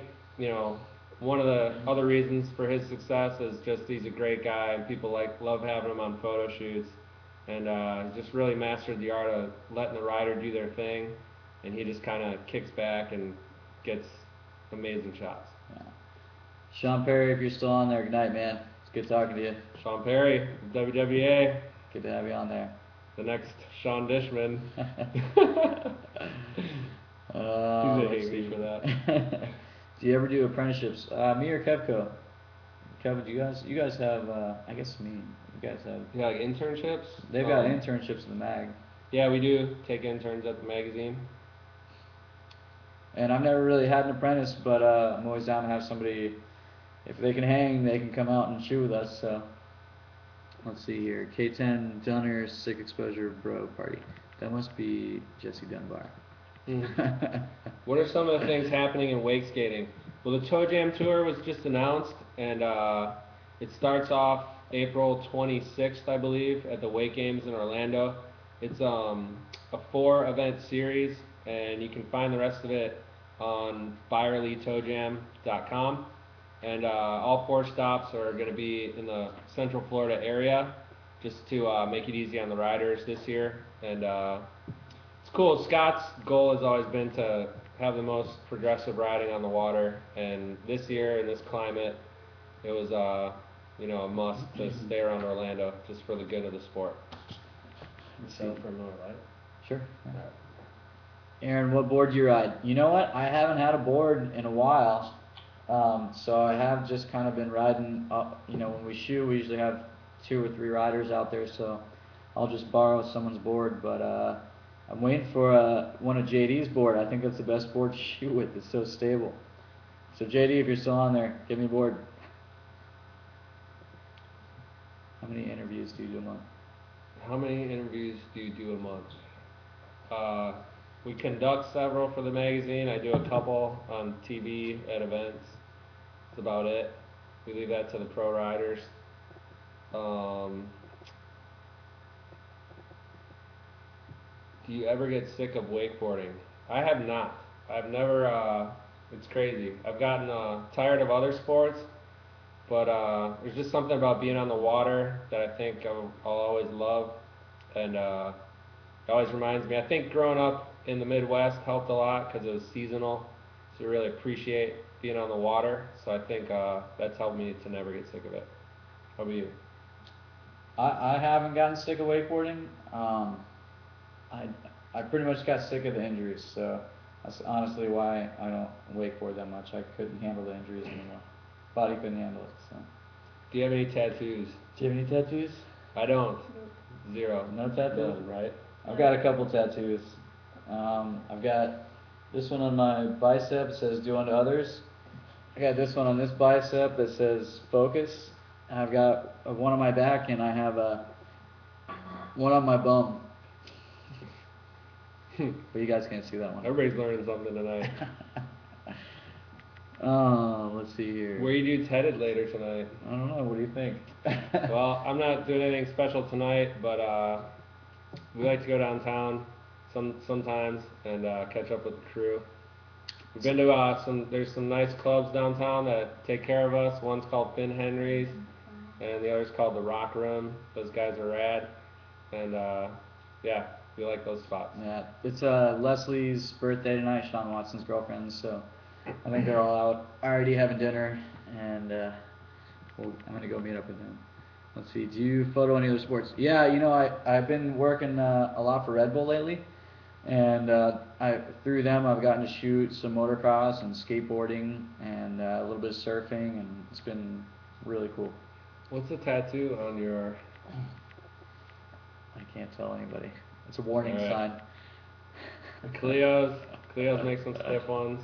one of the other reasons for his success is just he's a great guy and people love having him on photo shoots. And he just really mastered the art of letting the rider do their thing, and he just kind of kicks back and gets amazing shots.
Yeah. Sean Perry, if you're still on there, good night, man. It's good talking to you.
Sean Perry, WWA.
Good to have you on there.
The next Sean Dishman. He's
Let's
hate me
see.
for that.
Do you ever do apprenticeships? Me or Kevco? Kevin, do you guys have? I guess me. You guys have.
Yeah, like internships.
They've got internships in the mag.
Yeah, we do take interns at the magazine.
And I've never really had an apprentice, but I'm always down to have somebody. If they can hang, they can come out and shoot with us. So let's see here. Katen Dunner Sick Exposure Bro Party. That must be Jesse Dunbar.
What are some of the things happening in wake skating? Well, the Toe Jam Tour was just announced, and it starts off April 26th, I believe, at the Wake Games in Orlando. It's a 4-event series, and you can find the rest of it on ByerlyTowJam.com. And all 4 stops are going to be in the Central Florida area, just to make it easy on the riders this year. And it's cool. Scott's goal has always been to have the most progressive riding on the water, and this year in this climate, it was a must to stay around Orlando just for the good of the sport. So for Miller Lite.
Sure. Aaron, what board do you ride? You know what? I haven't had a board in a while, so I have just kind of been riding up. When we shoot, we usually have 2 or 3 riders out there, so I'll just borrow someone's board. But I'm waiting for one of JD's board. I think that's the best board to shoot with. It's so stable. So JD, if you're still on there, give me a board. How many interviews do you do a month?
How many interviews do you do a month? We conduct several for the magazine. I do a couple on TV at events. That's about it. We leave that to the pro riders. Do you ever get sick of wakeboarding? I have not. I've never, it's crazy. I've gotten tired of other sports, but there's just something about being on the water that I think I'll always love. And it always reminds me, I think growing up in the Midwest helped a lot because it was seasonal, so you really appreciate being on the water. So I think that's helped me to never get sick of it. How about you?
I haven't gotten sick of wakeboarding. I pretty much got sick of the injuries, so that's honestly why I don't wakeboard that much. I couldn't handle the injuries anymore. Body couldn't handle it. So.
Do you have any tattoos?
Do you have any tattoos?
I don't. 0.
No tattoos?
None, right?
I've got a couple tattoos. I've got this one on my bicep that says "Do unto others." I got this one on this bicep that says "Focus." And I've got one on my back, and I have one on my bum. But you guys can't see that one.
Everybody's learning something tonight.
Let's see here.
Where are you dudes headed later tonight?
I don't know. What do you think?
Well, I'm not doing anything special tonight, but we like to go downtown sometimes and catch up with the crew. We've been to there's some nice clubs downtown that take care of us. One's called Finn Henry's, and the other's called the Rock Room. Those guys are rad, and yeah, we like those spots.
Yeah, it's Leslie's birthday tonight, Sean Watson's girlfriend, so I think they're all out already having dinner, and I'm gonna go meet up with them. Let's see, do you photo any other sports? Yeah, I've been working a lot for Red Bull lately, and through them I've gotten to shoot some motocross and skateboarding and a little bit of surfing, and it's been really cool.
What's the tattoo on your?
I can't tell anybody. It's a warning sign.
Cleo's make some stiff ones.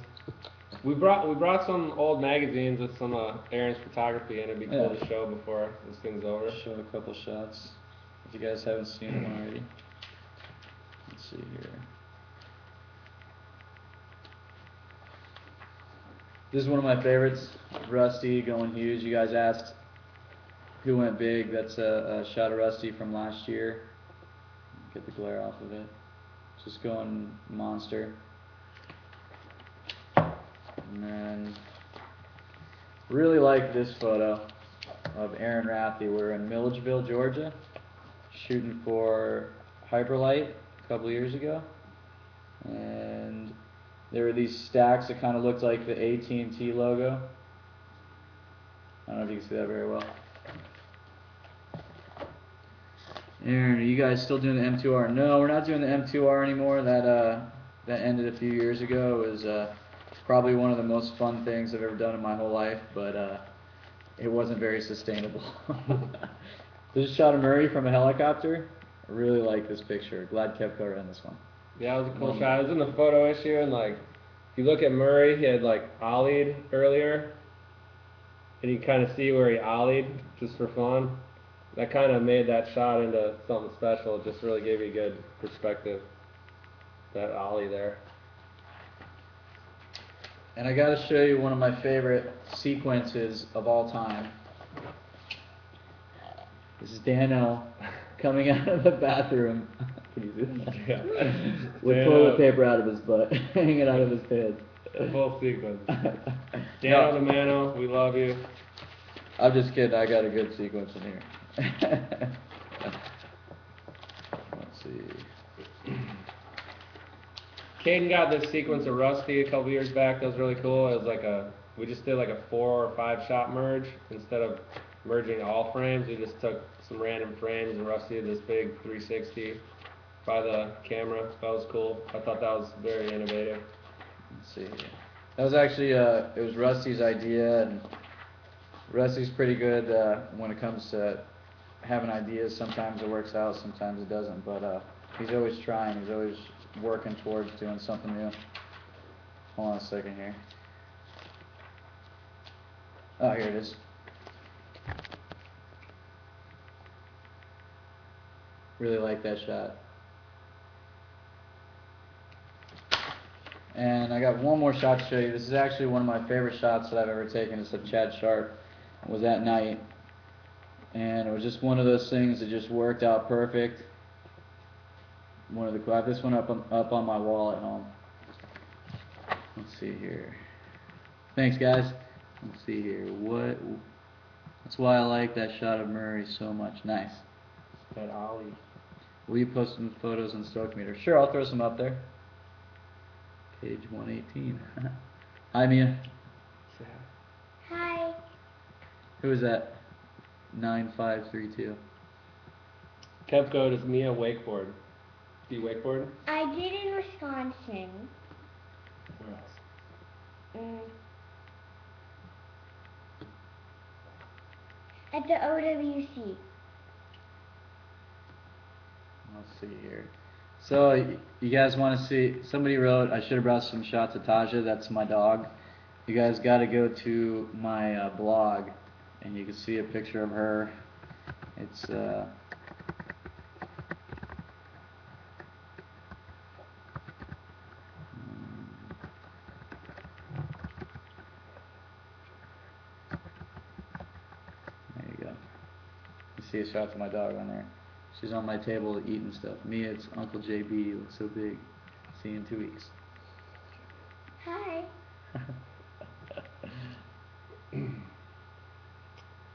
We brought some old magazines with some Aaron's photography, and it'd be cool to show before this thing's over.
Show a couple shots if you guys haven't seen them already. Let's see here. This is one of my favorites. Rusty going huge. You guys asked who went big. That's a shot of Rusty from last year. Get the glare off of it. Just going monster. And then really like this photo of Aaron Rathy. We're in Milledgeville, Georgia, shooting for Hyperlight a couple years ago, and there were these stacks that kind of looked like the AT&T logo. I don't know if you can see that very well. Aaron, are you guys still doing the M2R? No, we're not doing the M2R anymore. That ended a few years ago. It was probably one of the most fun things I've ever done in my whole life, but it wasn't very sustainable. This is a shot of Murray from a helicopter. I really like this picture. Glad Kevco ran this one.
Yeah, it was a cool shot. It was in the photo issue, and if you look at Murray, he had ollied earlier, and you kind of see where he ollied just for fun. That kind of made that shot into something special. It just really gave you a good perspective, that ollie there.
And I got to show you one of my favorite sequences of all time. This is Daniel coming out of the bathroom. Can you see that?
Yeah.
With toilet paper out of his butt, hanging out of his pants.
The full sequence. Dan
No,
O'Domano, we love you.
I'm just kidding. I got a good sequence in here. Let's see.
Katen got this sequence of Rusty a couple years back that was really cool. It was like we just did like a 4 or 5 shot merge. Instead of merging all frames, we just took some random frames and Rusty did this big 360 by the camera. That was cool. I thought that was very innovative.
Let's see here. That was actually, it was Rusty's idea, and Rusty's pretty good when it comes to having ideas. Sometimes it works out, sometimes it doesn't, but he's always trying. He's always working towards doing something new. Hold on a second here. Oh, here it is. Really like that shot. And I got one more shot to show you. This is actually one of my favorite shots that I've ever taken. It's of Chad Sharp. It was at night. And it was just one of those things that just worked out perfect. I have this one up on my wall at home. Let's see here. Thanks, guys. Let's see here. That's why I like that shot of Murray so much. Nice.
That ollie.
Will you post some photos on Stokemeter? Sure, I'll throw some up there. Page 118. Hi, Mia.
Hi.
Who is that? 9532.
Kevco does Mia wakeboard. Do you wakeboard?
I did in Wisconsin.
Where else?
Mm. At the OWC.
Let's see here. So, you guys want to see, somebody wrote, I should have brought some shots of Taja, that's my dog. You guys got to go to my blog, and you can see a picture of her. It's, there you go. You see a shot of my dog on there. She's on my table eating stuff. Me, it's Uncle JB, looks so big. See you in 2 weeks.
Hi.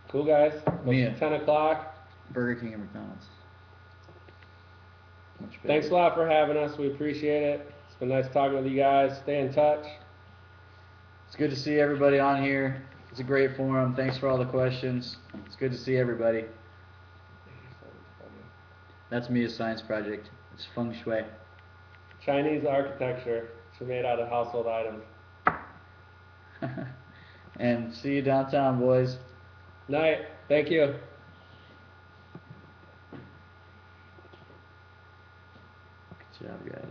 Cool, guys.
Mia.
It's 10 o'clock.
Burger King and McDonald's. Much better.
Thanks a lot for having us. We appreciate it. It's been nice talking with you guys. Stay in touch.
It's good to see everybody on here. It's a great forum. Thanks for all the questions. It's good to see everybody. That's Mia's science project. It's feng shui.
Chinese architecture. She made out of household items.
And see you downtown, boys.
Night. Thank you.